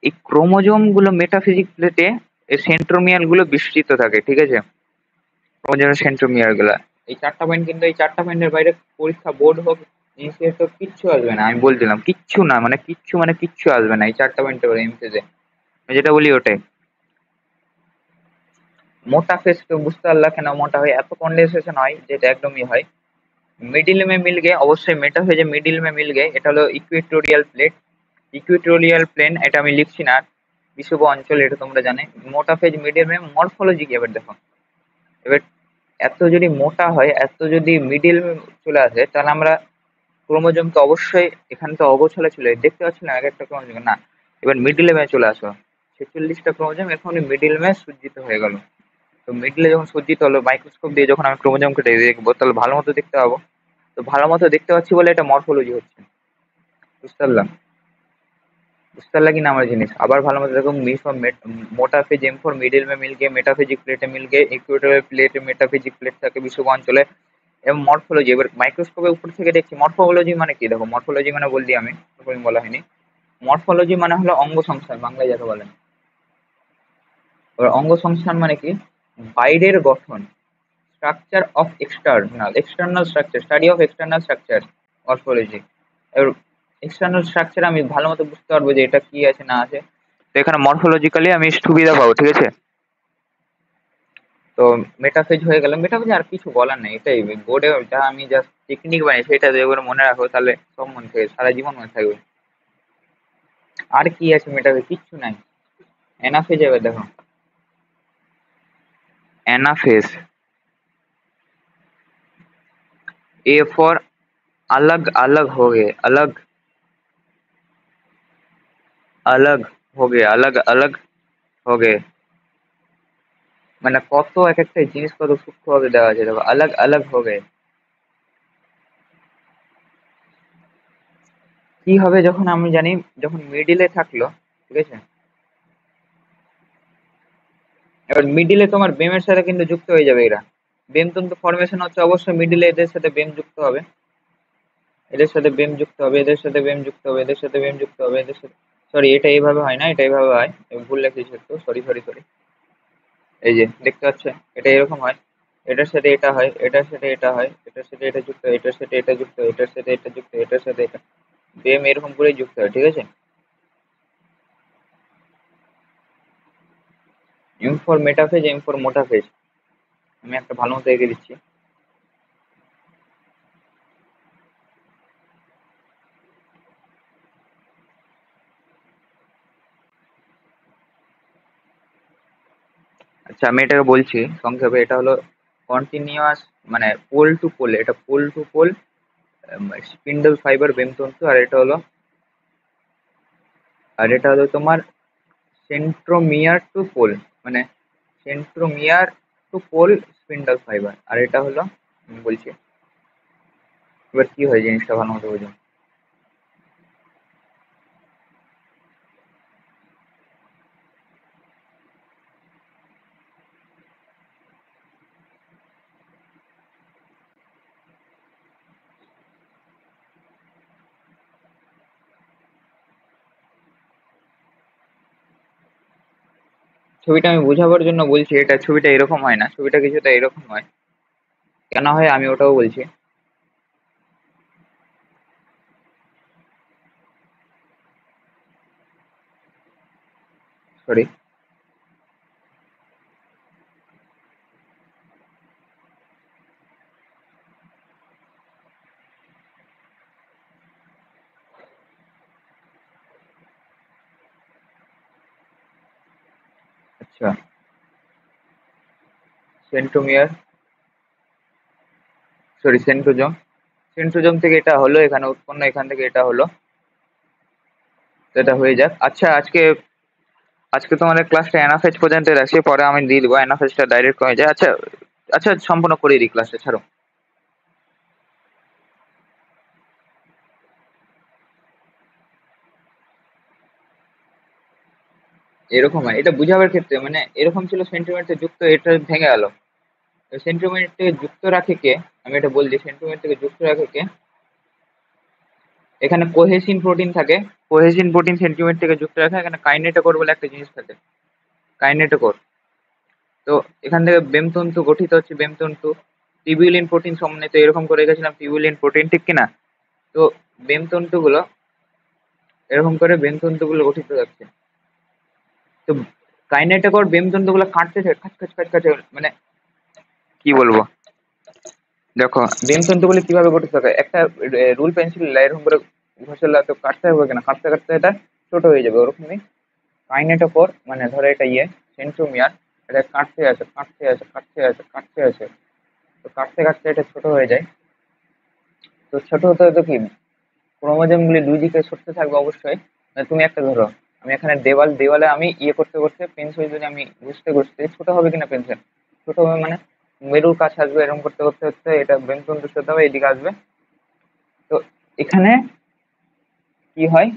এই ক্রোমোজোম গুলো মেটাফিজিক প্লেটে এই সেন্ট্রোমিয়ার গুলো বিস্তৃত থাকে ঠিক আছে ক্রোমোজোমের সেন্ট্রোমিয়ার গুলা এই 4টা পয়েন্ট কিন্তু এই 4টা পয়েন্টের বাইরে পরীক্ষা বোর্ড হোক ইনস্টিটিউট হোক কিচ্ছু আসবে না আমি বলে দিলাম কিচ্ছু না মানে কিচ্ছু আসবে না এই 4টা পয়েন্টের বাইরে এমসিতে আমি যেটা বলি ওটাই মোটা ফেস তো বুঝতে পারলা কেন মোটা হয় এত কন্ডেনসেশন হয় যেটা একদমই হয় मिडिल में मिल गए অবশ্যই মেটাফেজে মিডিল মে মিল গে এটা হলো ইকুয়েটোরিয়াল প্লেট ইকুয়েটোরিয়াল প্লেন এটা আমি লিখছি না বিষুব অঞ্চল এটা তোমরা জানে মোটা ফেজ মিডিল মে মরফোলজি কি এবার দেখো এবার এত যদি মোটা হয় এত যদি মিডিল চলে আসে তাহলে আমরা ক্রোমোজোম তো অবশ্যই এখানে তো অগোছালো ছিল দেখতে পাচ্ছি না এক একটা ক্রোমোজোম না এবার মিডিল মে চলে আসো 46টা ক্রোমোজোম এখন মিডিল মে সজ্জিত হয়ে গেল তো মিডলে যখন সজ্জিত হলো মাইক্রোস্কোপ দিয়ে যখন আমি ক্রোমোজোমকে দেখবো তাহলে ভালো মতো দেখতে পাবো তো ভালো মতো দেখতে পাচ্ছি বলে এটা মরফোলজি হচ্ছে বুঝতে পারলাম বুঝতে পারলা কি না আমার জিনিস আবার ভালো মতো দেখো मोटा फेज M4 मिडिल में मिल गए मेटाफिजिक प्लेट मिल गए इक्वेटोरियल प्लेट मेटाफिजिक প্লেট থাকে বিষুব অঞ্চলে এবং মরফোলজি এবার মাইক্রোস্কোপের উপর থেকে দেখছি মরফোলজি মানে কি দেখো মরফোলজি মানে বলছি আমি তোকে বলা হয়নি মরফোলজি মানে হলো অঙ্গ সংস্থান বাংলায় যাকে বলে এবার অঙ্গ সংস্থান মানে কি বাইরের গঠন structure of external structure study of external structure morphology এবার এক্সটার্নাল স্ট্রাকচার আমি ভালো মতো বুঝতে পারবো যে এটা কি আছে না আছে তো এখানে মরফোলজিক্যালি আমি সুবিধা পাবো ঠিক আছে তো মেটাফেজ হয়ে গেল মেটাফেজ আর কিছু বলার নেই এটাই বোর্ডে যা আমি জাস্ট টেকনিক বানিয়েছি সেটা এবার মনে রাখো তাহলে সব মনে থাকে সারা জীবন মনে থাকবে আর কি আছে মেটাফেজ কিচ্ছু নাই অ্যানাফেজ এবার দেখো অ্যানাফেজ ए फॉर अलग अलग हो गए अलग हो गए अलग अलग हो गए মানে কত এক একটা জিনিস কত সূক্ষ্মভাবে দেওয়া আছে দেখো अलग अलग हो गए কি হবে যখন আমি জানি যখন মিডিলে থাকলো ঠিক আছে এবার মিডিলে তোমার বেমের সাথে কিন্তু যুক্ত হয়ে যাবে এরা বেম তন্তু ফরমেশন হচ্ছে অবশ্যই মিডিলে এদের সাথে বেম যুক্ত হবে এদের সাথে বেম যুক্ত হবে এদের সাথে বেম যুক্ত হবে এদের সাথে বেম যুক্ত হবে এদের সাথে সরি এটা এইভাবে হয় না এটা এইভাবে হয় ভুল লেখেছি একটু সরি সরি সরি এই যে দেখতে পাচ্ছ এটা এরকম হয় এটার সাথে এটা হয় এটার সাথে এটা হয় এটার সাথে এটা যুক্ত হয় এটার সাথে এটা যুক্ত হয় এটার সাথে এটা যুক্ত হয় এটার সাথে এটা বেম এরকম করেই যুক্ত হয় ঠিক আছে M4 মেটাফেজ M4 মোটাফেজ আমি একটা ভালো মতো এঁকে দিচ্ছি আচ্ছা আমি এটাকে বলছি সংক্ষেপে এটা হলো কন্টিনিউয়াস মানে পোল টু পোল এটা pole to pole spindle fibre বেমতন্তু আর এটা হলো তোমার সেন্ট্রোমিয়ার টু পোল মানে centromere to pole spindle fibre আর এটা হলো আমি বলছি এবার কি হয় জিনিসটা ভালো মতো বোঝো ছবিটা আমি বোঝাবার জন্য বলছি এটা ছবিটা এরকম হয় না ছবিটা কিছুটা এরকম হয় কেন হয় আমি ওটাও বলছি সরি আচ্ছা, সেন্ট্রোমিয়ার, সরি সেন্ট্রোজোম, সেন্ট্রোজোম থেকে এটা হলো, এখানে উৎপন্ন, এখান থেকে এটা হলো, তো এটা হয়ে যাক। আচ্ছা, আজকে আজকে তোমাদের ক্লাসটা অ্যানাফেজ পর্যন্ত রাখছি, পরে আমি দিয়ে দিবো, অ্যানাফেজটা ডাইরেক্ট হয়ে যায়। আচ্ছা, আচ্ছা সম্পূর্ণ করে দিই ক্লাসটা, ছাড়ো। এরকম হয় এটা বুঝাবার ক্ষেত্রে, মানে এরকম ছিল সেন্টিমিটার যুক্ত, এটা ভেঙে গেল। সেন্টিমিটার থেকে যুক্ত রাখে কে, আমি এটা বলছি, সেন্টিমিটার থেকে যুক্ত রাখে কে, এখানে কোহেসিন প্রোটিন থাকে, কোহেসিন প্রোটিন সেন্টিমিটার থেকে যুক্ত রাখে, এখানে কাইনেটোকোর বলে একটা জিনিস থাকে, কাইনেটোকোর। তো এখান থেকে বেমতন্তু গঠিত হচ্ছে, বেমতন্তু টিবিউলিন প্রোটিন সমন্বিত, এরকম করে রেখেছিলাম টিবিউলিন প্রোটিন, ঠিক কিনা? তো বেমতন্তুগুলো এরকম করে বেমতন্তুগুলো গঠিত হচ্ছে। তো কাইনেটোকোর বেমতন্তুগুলো কাটতে থাকে, খাচ খাচ খাচ খাচ, মানে কি বলবো, দেখো বেমতন্তুগুলি কিভাবে গঠিত থাকে, একটা রুল পেন্সিল এরকম করে ঘষলে তো কাটতে হবে কিনা, কাটতে কাটতে এটা ছোট হয়ে যাবে, ওরকমই কাইনেটোকোর, মানে ধরো এটা সেন্ট্রোমিয়ার, এটা কাটতে আছে কাটতে আছে কাটতে আছে কাটতে আছে, তো কাটতে কাটতে এটা ছোট হয়ে যায়। তো ছোট হতে হতে কি, ক্রোমোজোম গুলি দুই দিকে সরতে থাকবে অবশ্যই। মানে তুমি একটা ধরো, আমি এখানে দেওয়ালে আমি করতে করতে পেন্সিল যদি আমি ঘুষতে ঘুষতে, ছোট হবে কিনা পেন্সিল, ছোট হবে মানে মেরুর কাছে আসবে, এরকম করতে করতে করতে এটা বেমতন্তুর সাথে হবে, এদিকে আসবে। তো এখানে কি হয়,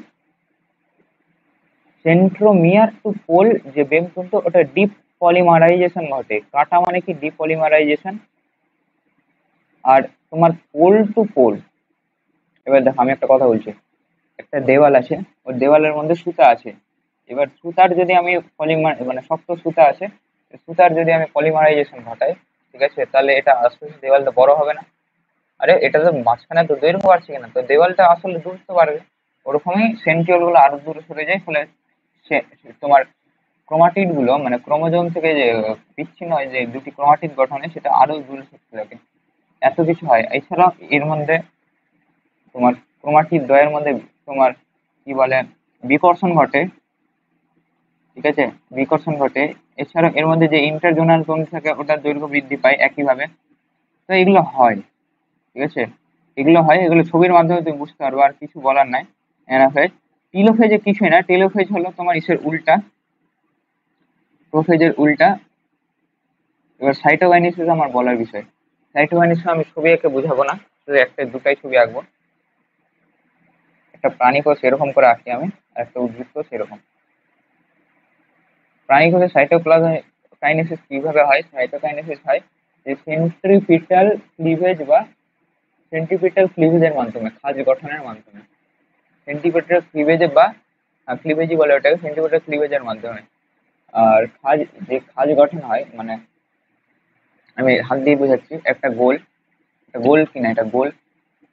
সেন্ট্রোমিয়ার টু পোল যে বেমতন্তু, ওটা ডিপ পলিমারাইজেশন ঘটে, কাটা মানে কি ডিপ পলিমারাইজেশন। আর তোমার পোল টু পোল, এবার দেখো আমি একটা কথা বলছি, একটা দেওয়াল আছে, ওই দেওয়ালের মধ্যে সুতা আছে, এবার সুতার যদি আমি পলিমার, মানে শক্ত সুতা আছে, সুতার যদি আমি পলিমারাইজেশন ঘটাই, ঠিক আছে, তাহলে এটা আস্তে আস্তে দেওয়ালটা বড় হবে না? আরে এটা তো মাঝখানে তো দৈর্ঘ্য বাড়ছে কিনা, তো দেওয়ালটা আসলে দূরত্ব বাড়বে। ওরকমই সেন্ট্রিওল গুলো আরো দূরে সরে যায়, ফলে তোমার ক্রোমাটিড গুলো, মানে ক্রোমোজোম থেকে যে বিচ্ছিন্ন হয় যে দুটি ক্রোমাটিড গঠনে, সেটা আরো দূরে সরতে থাকে। এত কিছু হয়। এছাড়া এর মধ্যে তোমার ক্রোমাটিড দ্বয়ের মধ্যে তোমার কি বলে বিকর্ষণ ঘটে, ঠিক আছে, বিকর্ষণ ঘটে। এছাড়া এর মধ্যে যে ইন্টারজোনাল তন্তু থাকে, ওটার দৈর্ঘ্য বৃদ্ধি পায় একইভাবে। তো এগুলো হয়, ঠিক আছে, এগুলো হয়, এগুলো ছবির মাধ্যমে তুমি বুঝতে পারবে, আর কিছু বলার নাই। অ্যানাফেজ, টিলোফেজে কিছুই না, টেলোফেজ হলো তোমার ইসের উল্টা, প্রোফেজের উল্টা। এবার সাইটোকাইনেসিস আমার বলার বিষয়, সাইটোকাইনেসিস আমি ছবি এঁকে বুঝাবো না, শুধু একটা দুটাই ছবি আঁকবো। একটা প্রাণী কোষ এরকম করে আঁকি আমি, আর একটা উদ্ভিদ কোষ এরকম। প্রাণী কোষে সাইটোকাইনেসিস কিভাবে হয়, সাইটোকাইনেসিস হয় যে সেন্ট্রিপিটাল ক্লিভেজ বা সেন্ট্রিপিটাল ক্লিভেজের মাধ্যমে, খাঁজ গঠনের মাধ্যমে, সেন্টিপিটাল ক্লিভেজে বা ক্লিভেজই বলে ওটাকে, সেন্টিপিটাল ক্লিভেজের মাধ্যমে। আর খাঁজ গঠন হয়, মানে আমি হাত দিয়ে বোঝাচ্ছি, একটা গোল, একটা গোল কিনা, এটা গোল,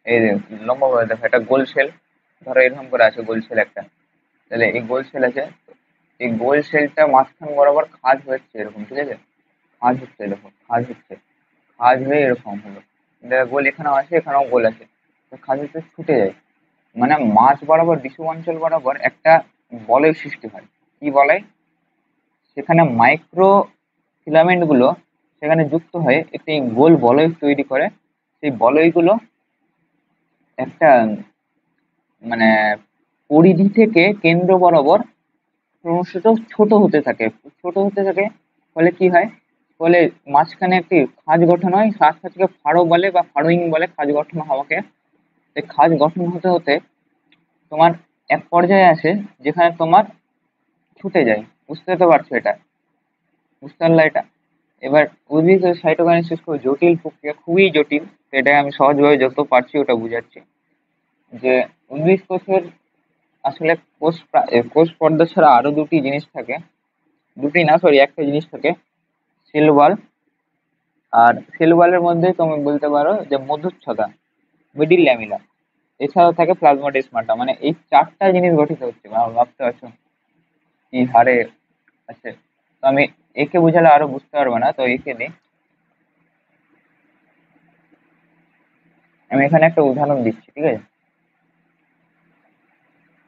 এই যে লম্বা করে দেখো, একটা গোল শেল, ধরো এরকম করে আছে গোল শেল একটা, তাহলে এই গোল শেল আছে, এই গোল শেলটা মাঝখান বরাবর খাঁজ হচ্ছে এরকম, ঠিক আছে, খাঁজ হচ্ছে এরকম, খাঁজ হচ্ছে, খাঁজ হয়ে এরকম হলো, গোল এখানেও আছে এখানেও গোল আছে, তো খাঁজ হচ্ছে ছুটে যায়, মানে মাঝ বরাবর বিষুব অঞ্চল বরাবর একটা বলয় সৃষ্টি হয়। কি বলয়, সেখানে মাইক্রো ফিলামেন্ট গুলো সেখানে যুক্ত হয়ে একটি গোল বলয় তৈরি করে। সেই বলয়গুলো একটা মানে পরিধি থেকে কেন্দ্র বরাবর ক্রমশত ছোট হতে থাকে, ছোট হতে থাকে। ফলে কি হয়, ফলে মাঝখানে একটি খাঁজ গঠন হয়, খাঁজকে ফাড়ো বলে বা ফাড়োইং বলে, খাঁজ গঠন হওয়াকে। এই খাঁজ গঠন হতে হতে তোমার এক পর্যায়ে আসে যেখানে তোমার ছুটে যায়, বুঝতে তো পারছো এটা, বুঝতে পারলা এটা? এবার উদ্ভিদ সাইটোকাইনেসিস খুব জটিল প্রক্রিয়া, খুবই জটিল, তো এটাকে আমি সহজভাবে যত পারছি ওটা বুঝাচ্ছি। যে উদ্ভিদ কোষের আসলে কোষ পর্দা ছাড়া আরো দুটি জিনিস থাকে, দুটি না সরি একটা জিনিস থাকে, সেল ওয়াল। আর সেল ওয়ালের মধ্যে তুমি বলতে পারো যে মধুচ্ছদা, মিডিল ল্যামিলা, এছাড়াও থাকে প্লাজমোডেসমাটা, মানে এই চারটা জিনিস গঠিত হচ্ছে, ভাবতে পারছো কি হারে আছে। তো আমি একে বুঝালে আরো বুঝতে পারবো না, তো একে দিই। আমি এখানে একটা উদাহরণ দিচ্ছি, ঠিক আছে,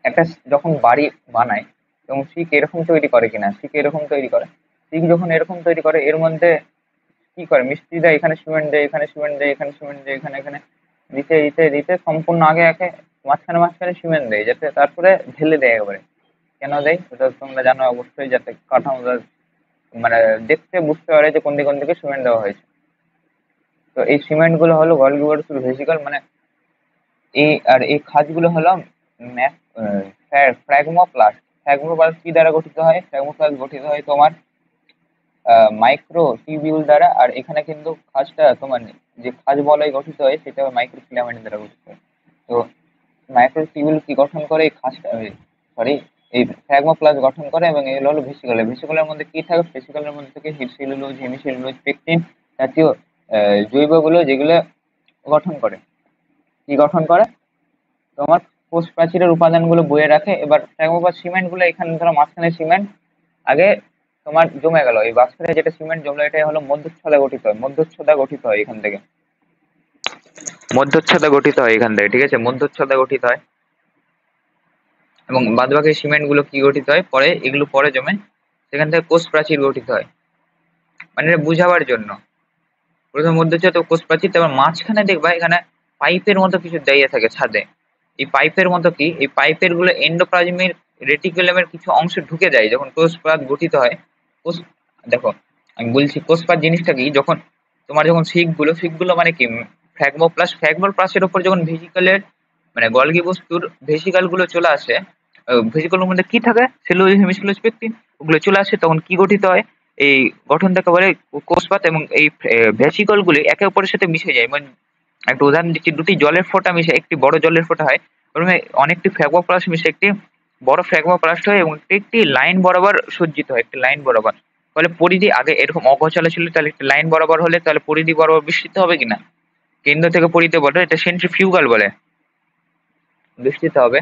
একটা যখন বাড়ি বানায়, এবং শিক এরকম তৈরি করে কিনা, শিক এরকম তৈরি করে, ঠিক যখন এরকম তৈরি করে এর মধ্যে কি করে মিস্ত্রি দেয়, এখানে সিমেন্ট দেয়, এখানে সিমেন্ট দেয়, এখানে সিমেন্ট দেয়, এখানে এখানে দিতে দিতে দিতে সম্পূর্ণ আগে একে মাঝখানে মাঝখানে সিমেন্ট দেয়, যাতে তারপরে ঢেলে দেয় একেবারে। কেন দেয় ওটা তোমরা জানো অবশ্যই, যাতে কাঠামোটা মানে দেখতে বুঝতে পারে যে কোন দিকে সিমেন্ট দেওয়া হয়েছে। তো এই সিমেন্ট গুলো হলো গলগিবরসুল ভেসিকল, মানে এই খাঁজগুলো হলো ফ্র্যাগমোপ্লাস্ট। ফ্র্যাগমোপ্লাস্ট কি দ্বারা গঠিত হয়? ফ্র্যাগমোপ্লাস্ট গঠিত হয় তোমার মাইক্রো টিবিউল দ্বারা। আর এখানে কিন্তু খাঁজটা তোমার যে খাঁজ বলয় গঠিত হয় সেটা মাইক্রো ফিলামেন্ট দ্বারা গঠিত হয়। তো মাইক্রো টিবিউল কি গঠন করে? এই খাঁজটা, সরি, এই ফ্র্যাগমোপ্লাস্ট গঠন করে, এবং এগুলো হলো ভেসিকল। ভেসিকলের মধ্যে কি থাকে? ভেসিকলের মধ্যে থেকে সেলুলোজ, হেমিসেলুলোজ, পেকটিন জাতীয় জৈবগুলো, যেগুলো গঠন করে, কি গঠন করে? তোমার কোষ প্রাচীরের উপাদানগুলো বয়ে রাখে। এবার ফ্র্যাগমোপ্লাস্ট সিমেন্ট গুলো, এখানে ধরো মাঝখানে সিমেন্ট আগে তোমার জমে গেল, এই বাষ্পে যেটা সিমেন্ট জমলো এটাই হলো মধ্যচ্ছদা গঠিত হয়। মধ্যচ্ছদা গঠিত হয় এখান থেকে, মধ্যচ্ছদা গঠিত হয় এখান থেকে, ঠিক আছে? মধ্যচ্ছদা গঠিত হয়, এবং বাদবাকি সিমেন্ট গুলো কি গঠিত হয়? পরে এগুলো পরে জমে, সেখান থেকে কোষ প্রাচীর গঠিত হয়। মানে এটা বুঝাবার জন্য, প্রথমে মধ্যচ্ছদা কোষ প্রাচীর, তারপর মাঝখানে দেখবা এখানে পাইপের মতো কিছু দেইয়া থাকে ছাদে। এই পাইপের মতো কি, এই পাইপের গুলো এন্ডোপ্লাজমিক রেটিকুলামের কিছু অংশ ঢুকে যায় যখন কোষপ্রাদ গঠিত হয়। কোষ, দেখো আমি বলছি কোষপ্রাদ জিনিসটা কি, যখন তোমার যখন শিকগুলো মানে কি, ফ্র্যাগমোপ্লাস্টের উপর যখন ভেসিকলের মানে গলগি বস্তুর ভেসিকল গুলো চলে আসে, ভেসিকলের মধ্যে কি থাকে? সেলুলোজ, হেমিসেলুলোজ, পেকটিন, ওগুলো চলে আসে, তখন কি গঠিত হয়? এই গঠনটাকে বলে কোষপাত। এবং এই ভেসিকল গুলি একে অপরের সাথে মিশে যায়। মানে একটা উদাহরণ দিচ্ছি, দুটি জলের ফোঁটা মিশে একটি বড় জলের ফোঁটা হয়। প্রথমে অনেকটি ফ্র্যাগমোপ্লাস্ট মিশে একটি বড় ফ্র্যাগমোপ্লাস্ট হয়, এবং একটি লাইন বরাবর সজ্জিত হয়, একটি লাইন বরাবর। ফলে পরিধি আগে এরকম অগোছালো ছিল, তাহলে একটি লাইন বরাবর হলে তাহলে পরিধি বরাবর বিস্তৃত হবে কিনা? কেন্দ্র থেকে পরিধি বরাবর, এটা সেন্ট্রিফিউগাল বলে, বিস্তৃত হবে।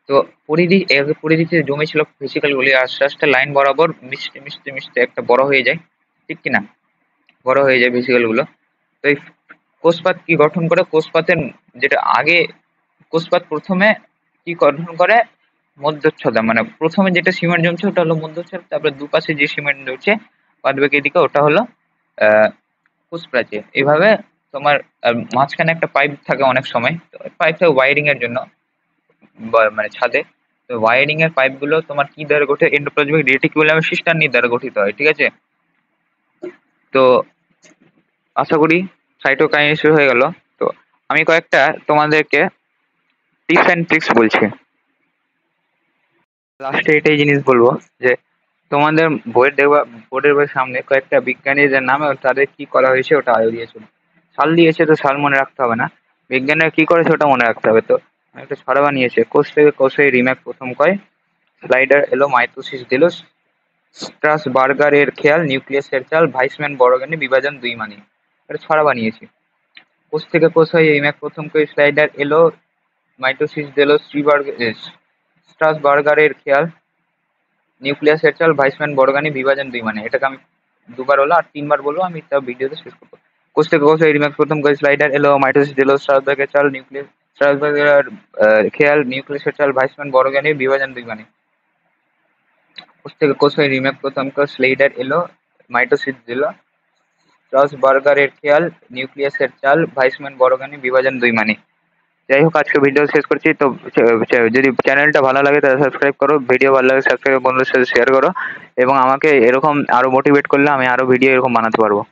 তো পরিধিতে জমেছিল ভেসিকল গুলি আস্তে আস্তে লাইন বরাবর মিশতে মিশতে মিশতে একটা বড় হয়ে যায়, ঠিক কিনা? বড় হয়ে যায় ভেসিকল গুলো। তো এই কোষপাত কি গঠন করে? কোষপাতের যেটা আগে, কোষপাত প্রথমে কি গঠন করে? মধ্যচ্ছদা, মানে প্রথমে যেটা সিমেন্ট জমছে ওটা হলো মধ্যচ্ছদা, তারপরে দুপাশে যে সিমেন্ট জমছে বাদ বাকি দিকে ওটা হলো আহ কোষ প্রাচীর। এইভাবে তোমার মাঝখানে একটা পাইপ থাকে অনেক সময়, পাইপটা ওয়ারিং এর জন্য, মানে ছাদে। তো ওয়ারিং এর পাইপ গুলো তোমার কি দ্বারা গঠিত? এন্ডোপ্লাজমিক রেটিকুলামের সিস্টার্নি দ্বারা গঠিত হয়, ঠিক আছে? তো আশা করি সাইটোকাইনেসিস হয়ে গেল। তো আমি কয়েকটা তোমাদেরকে টিপস অ্যান্ড ট্রিক্স বলছি। লাস্টে এটাই জিনিস বলবো যে তোমাদের বইয়ের দেখবা, বোর্ডের বইয়ের সামনে কয়েকটা বিজ্ঞানীদের নামে তাদের কি করা হয়েছে ওটা আগে দিয়েছিল। সাল দিয়েছে তো সাল মনে রাখতে হবে না, বিজ্ঞানীরা কি করেছে ওটা মনে রাখতে হবে। তো আমি একটা ছড়া বানিয়েছে, কোষ থেকে কোষে রিম্যাক প্রথম কয়, স্লাইডার এলো মাইটোসিস দিল, স্ট্রাস বার্গার এর খেয়াল, নিউক্লিয়াসের চাল, ভাইসম্যান বড়গানে বিভাজন দুই মানি। এটা ছড়া বানিয়েছি। কোষ থেকে কোষ হয়ে রিম্যাক প্রথম কয়, স্লাইডার এলো মাইটোসিস দিল, স্ট্রাস বার্গারের খেয়াল, নিউক্লিয়াসের চাল, ভাইসম্যান বড়গানি বিভাজন দুই মানে। এটাকে আমি দুবার হলো আর তিনবার বলবো, আমি তা ভিডিওতে শেষ করবো। কোষ থেকে কোষ রিম্যাক্স প্রথম কোষ, স্লাইডার এলো মাইটোসিস দিল, স্ট্রাসবার্গের চাল, স্ট্রাসবার্গের খেয়াল, নিউক্লিয়াসের চাল, ভাইসম্যান বড়গানি বিভাজন দুই মানে। কোষ থেকে কোষ রিম্যাক্স প্রথম কোষ, স্লাইডার এলো মাইটোসিস দিল, স্ট্রাসবার্গারের খেয়াল, নিউক্লিয়াসের চাল, ভাইসম্যান বড়গানি বিভাজন দুই মানে। যাই হোক আজকে ভিডিও শেষ করছি। তো যদি চ্যানেলটা ভালো লাগে তাহলে সাবস্ক্রাইব করো, ভিডিও ভালো লাগে সাবস্ক্রাইব, বন্ধুদের সাথে শেয়ার করো, এবং আমাকে এরকম আরো মোটিভেট করলে আমি আরো ভিডিও এরকম বানাতে পারবো।